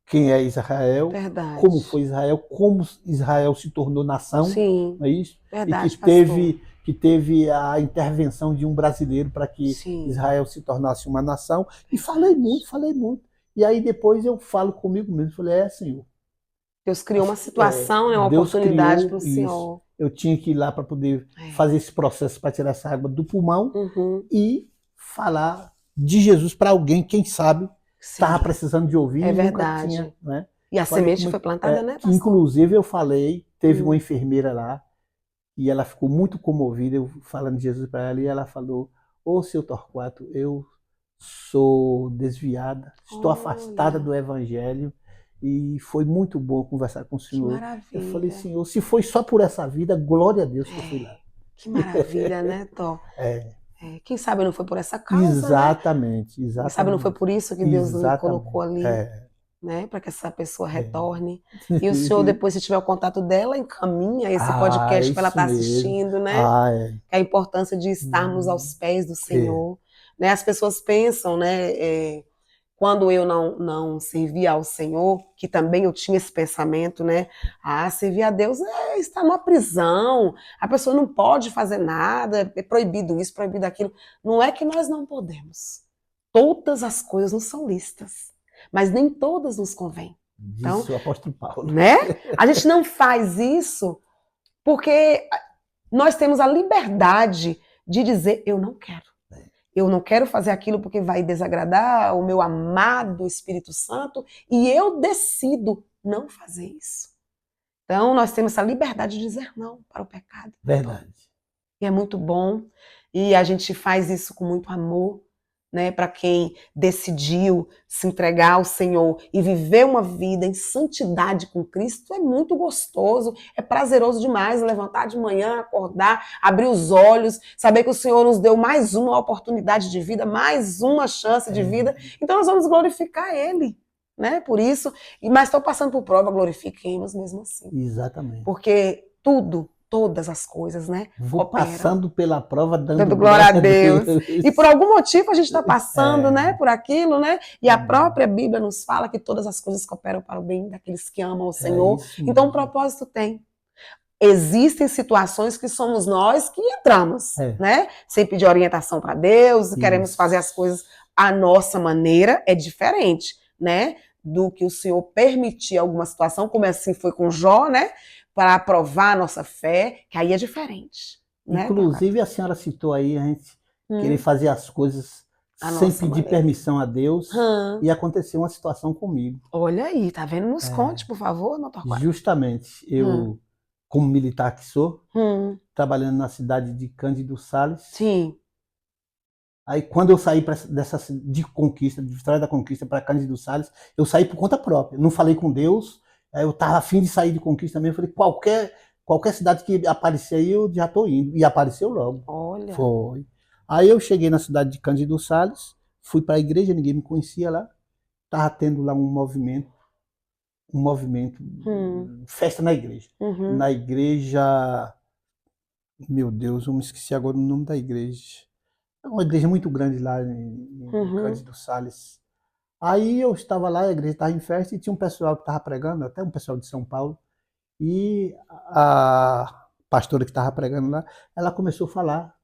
Quem é Israel, Verdade. como foi Israel, como Israel se tornou nação. Sim. Não é isso? Verdade, e que teve a intervenção de um brasileiro para que Sim. Israel se tornasse uma nação. E falei muito. E aí depois eu falo comigo mesmo, falei, Senhor. Deus criou uma situação, né, uma oportunidade para o Senhor. Eu tinha que ir lá para poder fazer esse processo para tirar essa água do pulmão e falar de Jesus para alguém, quem sabe, estava precisando de ouvir. É verdade. Tinha, né? E a semente foi plantada, né, pastor? Inclusive eu falei, teve uma enfermeira lá e ela ficou muito comovida, eu falando de Jesus para ela, e ela falou, ô seu Torquato, eu sou desviada, estou afastada do evangelho. E foi muito bom conversar com o senhor. Que maravilha. Eu falei, Senhor, se foi só por essa vida, glória a Deus que eu fui lá. Que maravilha, né, Tó? Quem sabe não foi por essa causa, exatamente. Quem sabe não foi por isso que Deus me colocou ali, né, para que essa pessoa retorne. E o senhor, depois, se tiver o contato dela, encaminha esse podcast para ela estar assistindo, né? A importância de estarmos aos pés do Senhor. Né? As pessoas pensam, né, quando eu não servia ao Senhor, que também eu tinha esse pensamento, né? Servir a Deus é estar numa prisão, a pessoa não pode fazer nada, é proibido isso, proibido aquilo. Não é que nós não podemos. Todas as coisas não são listas, mas nem todas nos convêm. Então, o apóstolo Paulo. Né? A gente não faz isso porque nós temos a liberdade de dizer, eu não quero. Eu não quero fazer aquilo porque vai desagradar o meu amado Espírito Santo e eu decido não fazer isso. Então, nós temos essa liberdade de dizer não para o pecado. Verdade. E é muito bom. E a gente faz isso com muito amor, né, para quem decidiu se entregar ao Senhor e viver uma vida em santidade com Cristo, é muito gostoso, é prazeroso demais levantar de manhã, acordar, abrir os olhos, saber que o Senhor nos deu mais uma oportunidade de vida, mais uma chance de vida, então nós vamos glorificar Ele, né, por isso, mas estou passando por prova, glorifiquemos mesmo assim. Exatamente. Porque todas as coisas, né? Vou passando pela prova, dando glória a Deus. E por algum motivo a gente está passando, né? Por aquilo, né? E a própria Bíblia nos fala que todas as coisas cooperam para o bem daqueles que amam o Senhor. Então o propósito tem. Existem situações que somos nós que entramos, né? Sem pedir orientação para Deus, queremos fazer as coisas à nossa maneira, é diferente, né? Do que o Senhor permitir alguma situação, como assim foi com Jó, né? Para provar a nossa fé, que aí é diferente. Né? Inclusive, a senhora citou aí a gente querer fazer as coisas sem pedir permissão a Deus, e aconteceu uma situação comigo. Olha aí, tá vendo? Nos conte, por favor, Dr. Quadros. Justamente, eu, como militar que sou, trabalhando na cidade de Cândido Sales. Sim. Aí, quando eu saí de Conquista, de Vitória da Conquista para Cândido Sales, eu saí por conta própria. Não falei com Deus. Eu estava a fim de sair de Conquista mesmo. Falei, qualquer cidade que aparecer aí, eu já estou indo. E apareceu logo. Olha. Foi. Aí eu cheguei na cidade de Cândido Sales, fui para a igreja, ninguém me conhecia lá. Estava tendo lá um movimento, festa na igreja. Na igreja, meu Deus, eu me esqueci agora o nome da igreja. É uma igreja muito grande lá em Cândido Sales. Aí eu estava lá, a igreja estava em festa e tinha um pessoal que estava pregando, até um pessoal de São Paulo, e a pastora que estava pregando lá, ela começou a falar: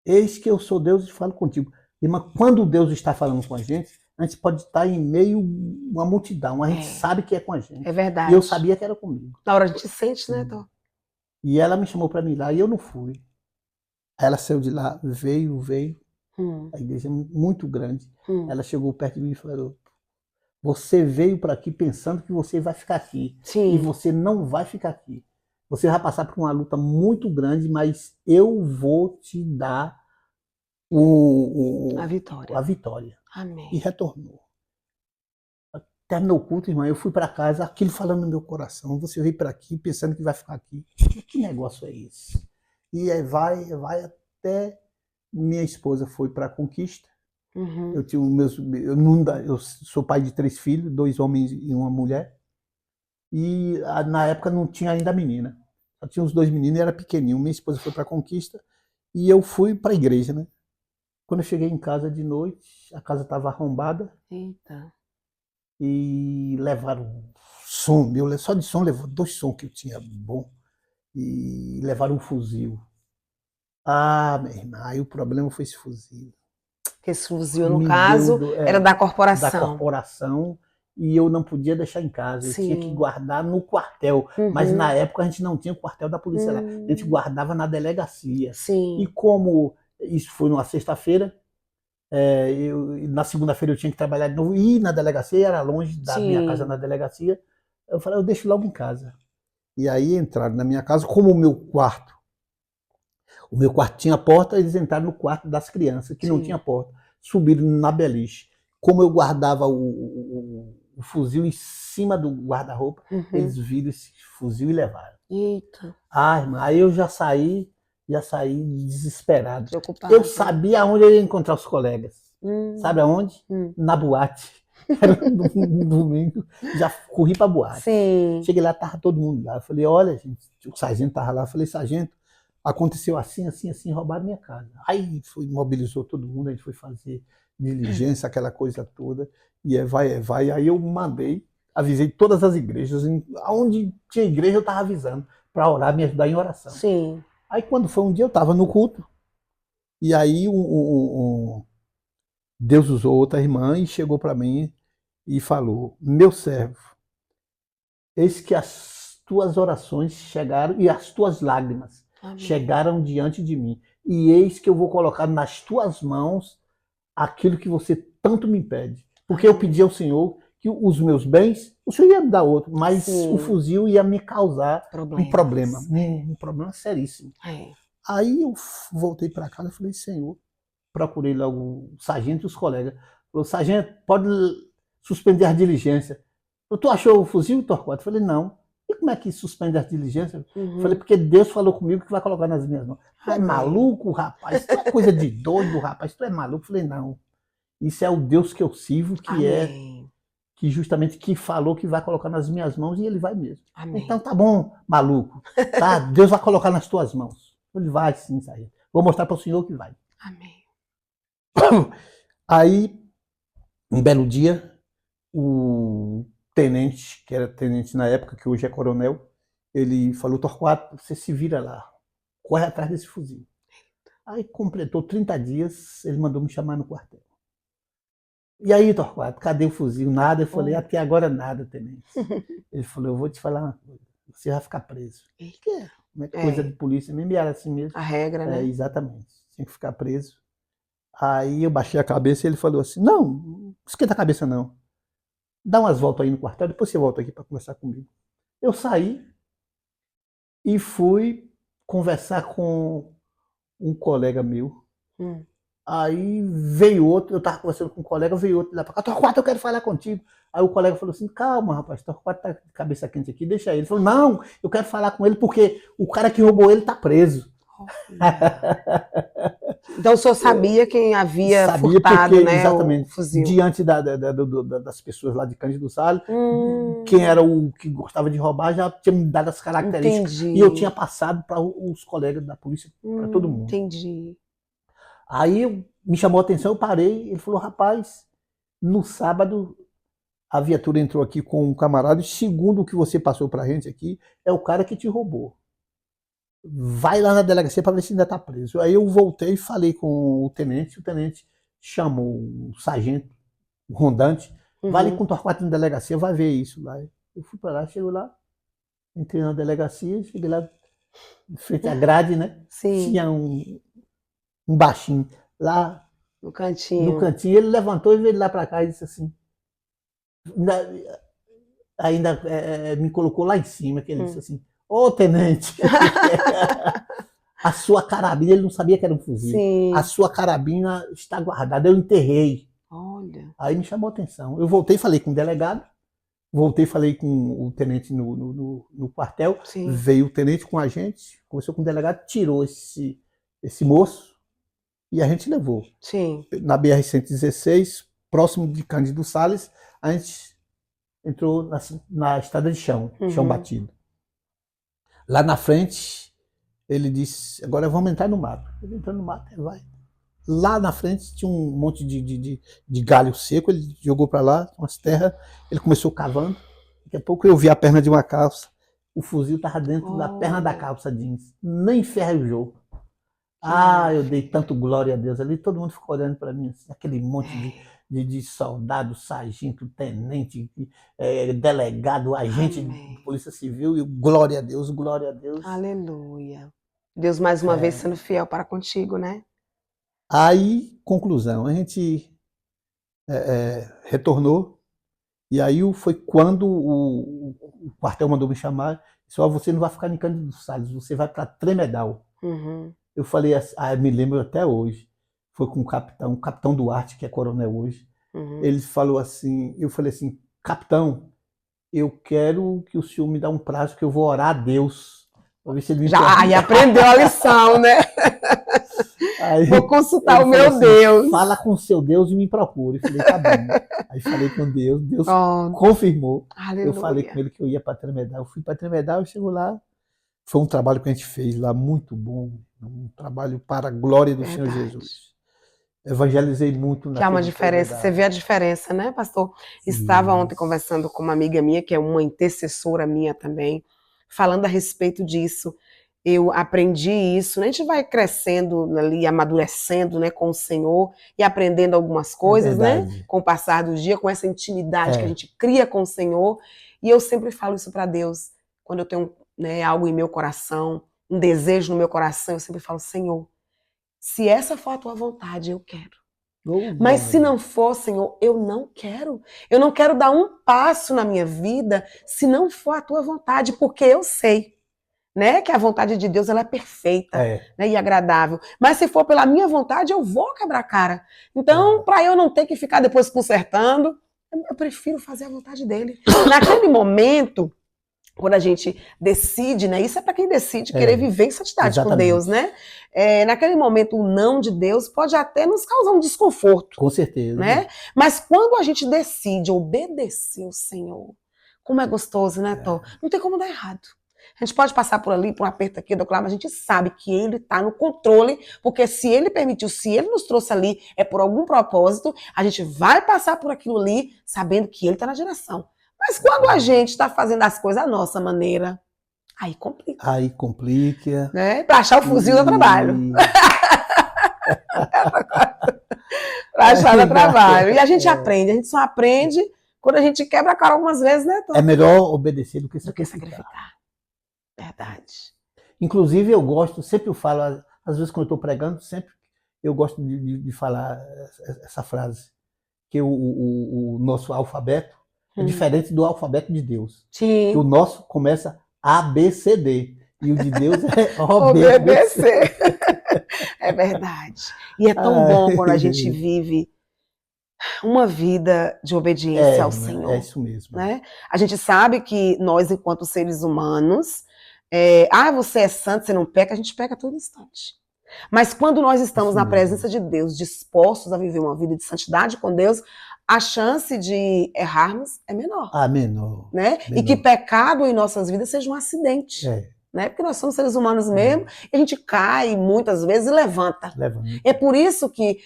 eis que eu sou Deus e falo contigo. Irmã, quando Deus está falando com a gente pode estar em meio a uma multidão, a gente sabe que é com a gente. É verdade. E eu sabia que era comigo. Na hora a gente sente, né, Tom? E ela me chamou para mim lá e eu não fui. Aí ela saiu de lá, veio, a igreja é muito grande. Ela chegou perto de mim e falou: você veio para aqui pensando que você vai ficar aqui. Sim. E você não vai ficar aqui. Você vai passar por uma luta muito grande, mas eu vou te dar a vitória. Amém. E retornou. Terminou o culto, irmã, eu fui para casa, aquilo falando no meu coração. Você veio para aqui pensando que vai ficar aqui. Que negócio é esse? E aí vai até minha esposa foi para a Conquista. Eu tinha eu sou pai de 3 filhos, 2 homens e uma mulher. E na época não tinha ainda menina. Só tinha os 2 meninos e era pequenininho. Minha esposa foi para a Conquista e eu fui para a igreja, né? Quando eu cheguei em casa de noite, a casa estava arrombada. Eita. E levaram som, só de som levou 2 sons que eu tinha bom. E levaram um fuzil. Ah, minha irmã, aí o problema foi esse fuzil. Esse fuzil, no caso, era da corporação. Da corporação, e eu não podia deixar em casa. Sim. Eu tinha que guardar no quartel. Mas na época a gente não tinha o quartel da polícia lá. A gente guardava na delegacia. Sim. E como isso foi numa sexta-feira, na segunda-feira eu tinha que trabalhar de novo, e na delegacia, era longe da minha casa na delegacia. Eu falei, eu deixo logo em casa. E aí entraram na minha casa, como o meu quarto tinha porta, eles entraram no quarto das crianças, que não tinha porta. Subiram na beliche. Como eu guardava o fuzil em cima do guarda-roupa, eles viram esse fuzil e levaram. Eita. Ah, irmã, aí eu já saí desesperado. Preocupado. Eu sabia onde eu ia encontrar os colegas. Sabe aonde? Na boate. Era no domingo, já corri pra boate. Sim. Cheguei lá, tava todo mundo lá. Eu falei, olha, gente, o sargento tava lá. Eu falei, sargento, aconteceu assim, roubaram minha casa. Aí mobilizou todo mundo, a gente foi fazer diligência, aquela coisa toda. E vai. Aí eu avisei todas as igrejas. Onde tinha igreja, eu tava avisando para orar, me ajudar em oração. Sim. Aí quando foi um dia, eu tava no culto. E aí Deus usou outra irmã e chegou para mim e falou, meu servo, eis que as tuas orações chegaram e as tuas lágrimas chegaram diante de mim. E eis que eu vou colocar nas tuas mãos aquilo que você tanto me pede. Porque eu pedi ao Senhor que os meus bens, o Senhor ia me dar outro, mas o fuzil ia me causar um problema seríssimo. Aí eu voltei para casa e falei, Senhor, procurei logo o sargento e os colegas. Falou, sargento, pode suspender a diligência. Tu achou o fuzil, Torquato? Eu falei, não. E como é que suspende a diligência? Eu falei, porque Deus falou comigo que vai colocar nas minhas mãos. Tu é maluco, rapaz? Tu é coisa de doido, rapaz? Tu é maluco? Eu falei, não. Isso é o Deus que eu sirvo, que justamente que falou que vai colocar nas minhas mãos e ele vai mesmo. Amém. Então tá bom, maluco. Tá? Deus vai colocar nas tuas mãos. Ele vai sim, sargento. Vou mostrar para o senhor que vai. Amém. Aí, um belo dia, o tenente, que era tenente na época, que hoje é coronel, ele falou, Torquato, você se vira lá, corre atrás desse fuzil. Aí completou 30 dias, ele mandou me chamar no quartel. E aí, Torquato, cadê o fuzil? Nada. Eu falei, até agora nada, tenente. Ele falou, eu vou te falar uma coisa, você vai ficar preso. Que é coisa de polícia mesmo, e era assim mesmo. A regra, né? Exatamente, tinha que ficar preso. Aí eu baixei a cabeça e ele falou assim, não esquenta a cabeça não. Dá umas voltas aí no quartel, depois você volta aqui para conversar comigo. Eu saí e fui conversar com um colega meu. Aí veio outro, eu estava conversando com um colega, veio outro lá para cá, Torquato, eu quero falar contigo. Aí o colega falou assim, calma rapaz, Torquato tá de cabeça quente aqui, deixa ele. Ele falou, não, eu quero falar com ele porque o cara que roubou ele tá preso. Então o senhor sabia quem havia furtado, porque, né, exatamente, o fuzil? Diante das pessoas lá de Cândido Salles, quem era o que gostava de roubar já tinha me dado as características. Entendi. E eu tinha passado para os colegas da polícia, para todo mundo. Entendi. Aí me chamou a atenção, eu parei, ele falou, rapaz, no sábado a viatura entrou aqui com um camarada, e segundo o que você passou pra gente aqui, é o cara que te roubou. Vai lá na delegacia para ver se ainda está preso. Aí eu voltei e falei com o tenente chamou o sargento, o rondante, vai ali com o Torquato na delegacia, vai ver isso lá. Eu fui para lá, chego lá, entrei na delegacia, cheguei lá, em frente à grade, né? Sim. Tinha um baixinho lá no cantinho. Ele levantou e veio lá para cá e disse assim, ainda me colocou lá em cima, que ele disse assim, ô tenente, a sua carabina, ele não sabia que era um fuzil. Sim. A sua carabina está guardada, eu enterrei. Olha. Aí me chamou a atenção. Eu voltei e falei com o delegado, voltei e falei com o tenente no quartel. Sim. Veio o tenente com a gente, conversou com o delegado, tirou esse moço e a gente levou. Sim. Na BR-116, próximo de Cândido Salles, a gente entrou na estrada de chão, chão batido. Lá na frente, ele disse, agora vamos entrar no mato. Ele entrou no mato, vai. Lá na frente tinha um monte de galho seco, ele jogou para lá, umas terras, ele começou cavando. Daqui a pouco eu vi a perna de uma calça, o fuzil estava dentro da perna da calça jeans, nem enferrujou. Eu dei tanto glória a Deus ali, todo mundo ficou olhando para mim, assim, aquele monte de soldado, sargento, tenente, delegado, agente de polícia civil, e glória a Deus, glória a Deus. Aleluia. Deus mais uma vez sendo fiel para contigo, né? Aí, conclusão, a gente retornou, e aí foi quando o quartel mandou me chamar, disse, você não vai ficar em Cândido Salles, você vai para Tremedal. Eu falei assim, me lembro até hoje, foi com o capitão Duarte, que é coronel hoje. Ele falou assim, eu falei assim, capitão, eu quero que o senhor me dê um prazo que eu vou orar a Deus. Pra ver se ele me aí aprendeu a lição, né? Aí, vou consultar o meu Deus. Fala com o seu Deus e me procure. Eu falei, tá bom. Aí falei com Deus, Deus confirmou. Aleluia. Eu falei com ele que eu ia para Tremedal. Eu fui para Tremedal e chego lá. Foi um trabalho que a gente fez lá, muito bom. Um trabalho para a glória do Senhor Jesus. Evangelizei muito. Que há uma diferença, você vê a diferença, né, pastor? Estava ontem conversando com uma amiga minha, que é uma intercessora minha também, falando a respeito disso. Eu aprendi isso, né? A gente vai crescendo ali, amadurecendo, né, com o Senhor e aprendendo algumas coisas, né? Com o passar do dia, com essa intimidade que a gente cria com o Senhor. E eu sempre falo isso para Deus, quando eu tenho algo em meu coração, um desejo no meu coração, eu sempre falo, Senhor, se essa for a tua vontade, eu quero. Mas se não for, Senhor, eu não quero. Eu não quero dar um passo na minha vida se não for a tua vontade, porque eu sei. né? Que a vontade de Deus ela é perfeita, né? E agradável. Mas se for pela minha vontade, eu vou quebrar a cara. Então, para eu não ter que ficar depois consertando, eu prefiro fazer a vontade dele. Naquele momento, quando a gente decide, né? Isso é para quem decide querer viver em santidade com Deus, né? Naquele momento, o não de Deus pode até nos causar um desconforto. Com certeza. Né? Mas quando a gente decide obedecer o Senhor, como é gostoso, né, Tó? Não tem como dar errado. A gente pode passar por ali, por um aperto aqui, do mas a gente sabe que ele está no controle, porque se ele permitiu, se ele nos trouxe ali, é por algum propósito, a gente vai passar por aquilo ali, sabendo que ele está na direção. Mas quando a gente está fazendo as coisas à nossa maneira, aí complica. Aí complica. Né? Para achar o fuzil do trabalho. Para achar no trabalho. E a gente aprende, a gente só aprende quando a gente quebra a cara algumas vezes, né, Tom? É melhor obedecer do que sacrificar. Verdade. Inclusive, eu gosto, sempre eu falo, às vezes quando eu estou pregando, sempre eu gosto de falar essa frase, que o nosso alfabeto é diferente do alfabeto de Deus. Sim. Que o nosso começa A, B, C, D. E o de Deus é obedecer. É verdade. E é tão bom quando a gente vive uma vida de obediência ao Senhor. É isso mesmo. Né? A gente sabe que nós, enquanto seres humanos, você é santo, você não peca, a gente peca a todo instante. Mas quando nós estamos na presença de Deus, dispostos a viver uma vida de santidade com Deus, a chance de errarmos é menor. Menor. Né? Menor. E que pecado em nossas vidas seja um acidente. Né? Porque nós somos seres humanos mesmo, e a gente cai muitas vezes e levanta. É por isso que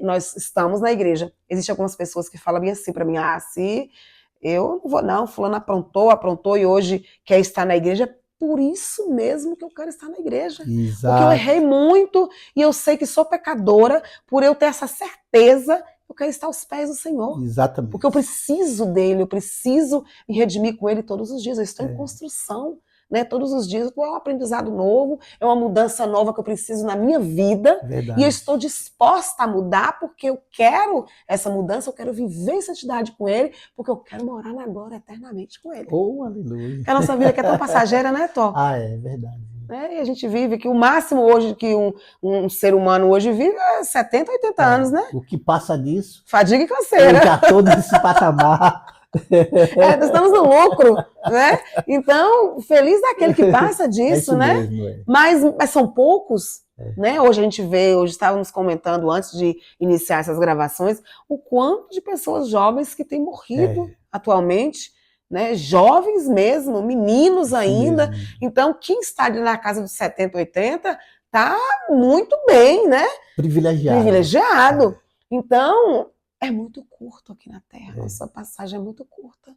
nós estamos na igreja. Existem algumas pessoas que falam bem assim para mim, se eu não vou não, fulano aprontou e hoje quer estar na igreja, por isso mesmo que eu quero estar na igreja. Exato. Porque eu errei muito e eu sei que sou pecadora, por eu ter essa certeza, eu quero estar aos pés do Senhor. Exatamente. Porque eu preciso dele, eu preciso me redimir com ele todos os dias, eu estou em construção. Né, todos os dias, é um aprendizado novo, é uma mudança nova que eu preciso na minha vida. Verdade. E eu estou disposta a mudar porque eu quero essa mudança, eu quero viver em santidade com ele, porque eu quero morar na glória eternamente com ele. Oh, aleluia. Porque a nossa vida aqui é tão passageira, né, Tó? É verdade. E a gente vive que o máximo hoje que um ser humano hoje vive é 70, 80 anos, né? O que passa disso... Fadiga e canseira. Eu já estou nesse patamar... nós estamos no lucro, né? Então, feliz daquele que passa disso, né? Mesmo, mas são poucos, né? Hoje a gente vê, hoje estávamos comentando antes de iniciar essas gravações, o quanto de pessoas jovens que têm morrido atualmente, né? Jovens mesmo, meninos ainda. Mesmo. Então, quem está ali na casa dos 70, 80, tá muito bem, né? Privilegiado. Então, é muito curto aqui na Terra. Nossa passagem é muito curta.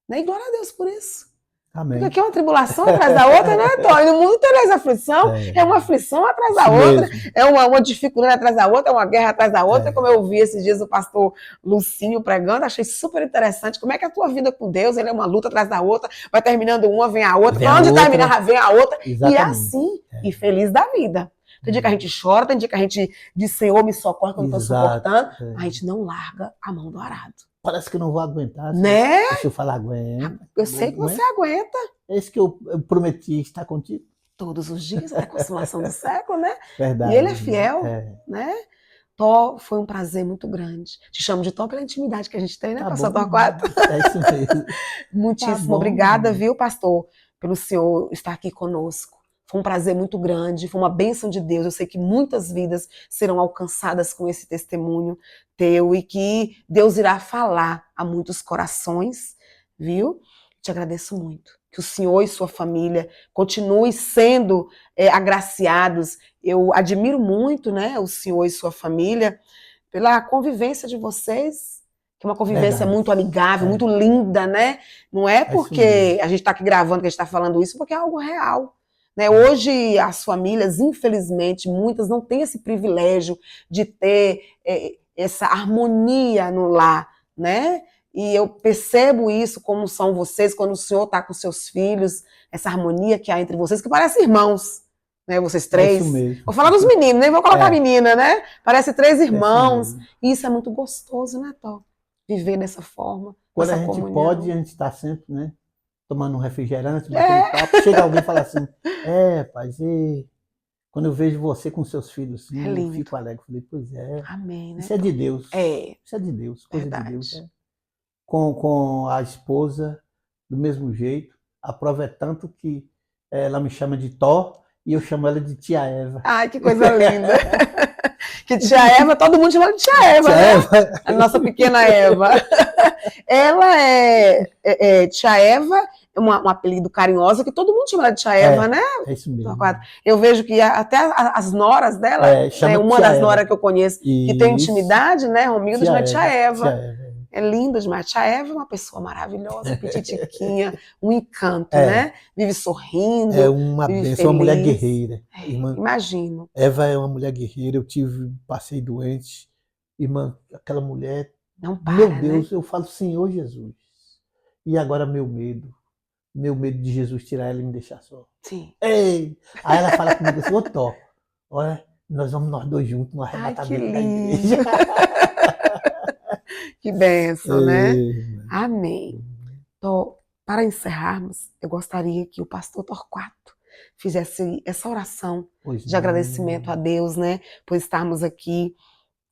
Né? E glória a Deus por isso. Amém. Porque aqui é uma tribulação atrás da outra, né, Tó? E no mundo terás aflição, é uma aflição atrás da outra, é uma dificuldade atrás da outra, é uma guerra atrás da outra. Como eu ouvi esses dias o pastor Lucinho pregando, achei super interessante. Como é que é a tua vida com Deus? Ele é uma luta atrás da outra, vai terminando uma, vem a outra, para onde terminar, vem a outra. Exatamente. E é assim, e feliz da vida. Tem dia que a gente chora, tem dia que a gente diz, Senhor, me socorre que eu não estou suportando. A gente não larga a mão do arado. Parece que eu não vou aguentar. Né? Se eu falar aguenta. Eu sei que você aguenta. É isso que eu prometi estar contigo. Todos os dias, até a consumação do século, né? Verdade. E ele é fiel, né? Tó, foi um prazer muito grande. Te chamo de Tó pela intimidade que a gente tem, né, pastor Torquato? É isso mesmo. Muitíssimo obrigada, viu, pastor, pelo senhor estar aqui conosco. Foi um prazer muito grande, foi uma bênção de Deus. Eu sei que muitas vidas serão alcançadas com esse testemunho teu e que Deus irá falar a muitos corações, viu? Te agradeço muito. Que o senhor e sua família continuem sendo agraciados. Eu admiro muito, né, o senhor e sua família pela convivência de vocês, que é uma convivência muito amigável, muito linda, né? Não é porque a gente está aqui gravando que a gente está falando isso, porque é algo real. Né? Hoje, as famílias, infelizmente, muitas não têm esse privilégio de ter essa harmonia no lar, né? E eu percebo isso como são vocês, quando o senhor está com seus filhos, essa harmonia que há entre vocês, que parece irmãos, né? Vocês três. É isso mesmo. Vou falar dos meninos, nem vou colocar menina, né? Parece três irmãos. E isso é muito gostoso, né, Tó? Viver dessa forma. Quando a gente pode, a gente está sempre, né? tomando um refrigerante, batendo papo, chega alguém e fala assim, paz, quando eu vejo você com seus filhos assim, eu fico alegre. Eu falei, pois é. Amém, né? Isso é de Deus. Isso é de Deus, coisa de Deus. Com a esposa, do mesmo jeito. A prova é tanto que ela me chama de Thor e eu chamo ela de Tia Eva. Ai, que coisa linda. Que Tia Eva, todo mundo chama de Tia Eva, Tia né? Eva. A nossa pequena Eva. Ela Tia Eva, um apelido carinhoso que todo mundo chama de Tia Eva, né? É isso mesmo. Eu vejo que até as noras dela, né, uma das noras que eu conheço, que tem intimidade, né, Romilda, chama de Tia Eva. É linda demais. Tia Eva é uma pessoa maravilhosa, petitiquinha, um encanto, né? Vive sorrindo. É uma bênção, uma mulher guerreira. Imagino. Eva é uma mulher guerreira, passei doente. Irmã, aquela mulher, não para, meu Deus, né? eu falo, Senhor Jesus. E agora meu medo de Jesus tirar ela e me deixar só. Sim. Ei! Aí ela fala comigo assim, ô Tó, olha, nós vamos nós dois juntos no arrebatamento da igreja. Que bênção, né? Amém. Então, para encerrarmos, eu gostaria que o pastor Torquato fizesse essa oração de agradecimento a Deus, né, por estarmos aqui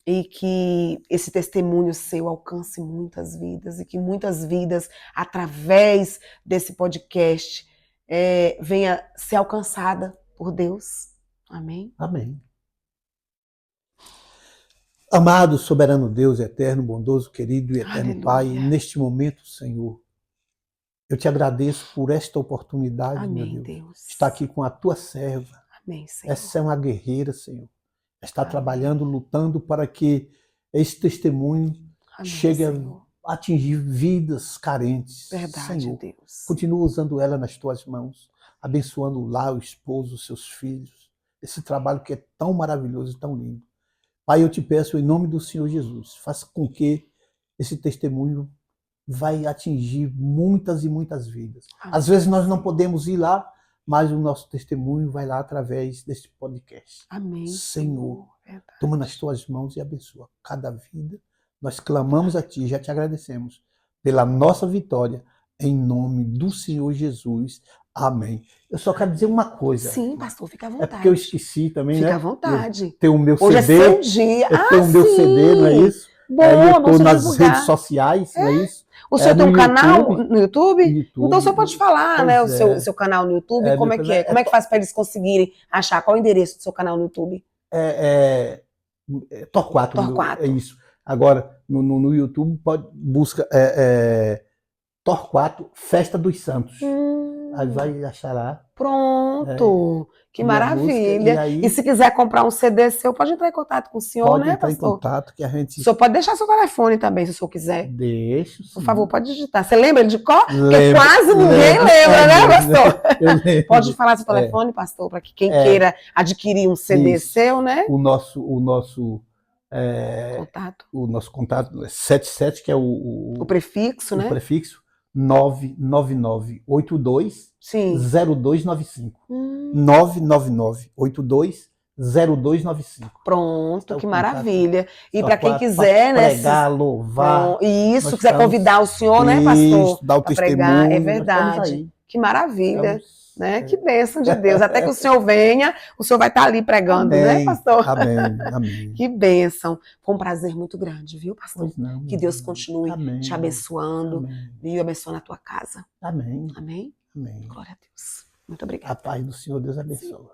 e que esse testemunho seu alcance muitas vidas e que muitas vidas, através desse podcast, venha ser alcançada por Deus. Amém? Amém. Amado, soberano Deus, eterno, bondoso, querido e eterno Aleluia. Pai, neste momento, Senhor, eu te agradeço por esta oportunidade, Amém, meu Deus, estar aqui com a tua serva. Amém, Senhor. Essa é uma guerreira, Senhor. Está trabalhando, lutando para que esse testemunho chegue a atingir vidas carentes. Verdade, Senhor, Deus. Continua usando ela nas tuas mãos, abençoando o lar, o esposo, os seus filhos. Esse trabalho que é tão maravilhoso e tão lindo. Pai, eu te peço em nome do Senhor Jesus, faça com que esse testemunho vai atingir muitas e muitas vidas. Amém. Às vezes nós não podemos ir lá, mas o nosso testemunho vai lá através deste podcast. Amém. Senhor, toma nas tuas mãos e abençoa cada vida. Nós clamamos a ti, já te agradecemos pela nossa vitória, em nome do Senhor Jesus. Amém. Eu só quero dizer uma coisa. Sim, pastor, fica à vontade. É porque eu esqueci também, fica né? Fica à vontade. Tem o meu Hoje CD. É seu dia. Eu tenho o meu sim. CD, não é isso? Bom, eu estou nas divulgar. redes sociais, não é isso? O senhor tem um canal no YouTube? YouTube? Então o senhor pode falar, né, o seu canal no YouTube, como é que é? Como é que faz para eles conseguirem achar? Qual é o endereço do seu canal no YouTube? Torquato. Torquato. É isso. Agora, no YouTube, busca Torquato Festa dos Santos. Aí vai achar lá. Pronto. Que maravilha. Música, e se quiser comprar um CD seu, pode entrar em contato com o senhor, pode né, entrar pastor? Em contato que a gente... O senhor pode deixar seu telefone também, se o senhor quiser. Deixo, sim. Por favor, pode digitar. Você lembra ele de cor? Lembro, porque quase ninguém lembra, né, pastor? Eu lembro. Pode falar seu telefone, pastor, para que quem queira adquirir um CD seu, né? O nosso contato é 77, que é o prefixo, né? O prefixo 99982-0295. 99982-0295. Pronto, que maravilha. E para quem quiser, né? Pregar, louvar. Isso, quiser convidar o senhor, né, pastor? Dar o testemunho. É verdade. Que maravilha. Né? Que bênção de Deus. Até que o senhor venha, o senhor vai estar ali pregando, amém, né, pastor? Amém, amém. Que bênção. Foi um prazer muito grande, viu, pastor? Pois não, que Deus continue te abençoando e abençoando a tua casa. Amém. Amém? Amém. Glória a Deus. Muito obrigada. A paz do Senhor, Deus abençoe.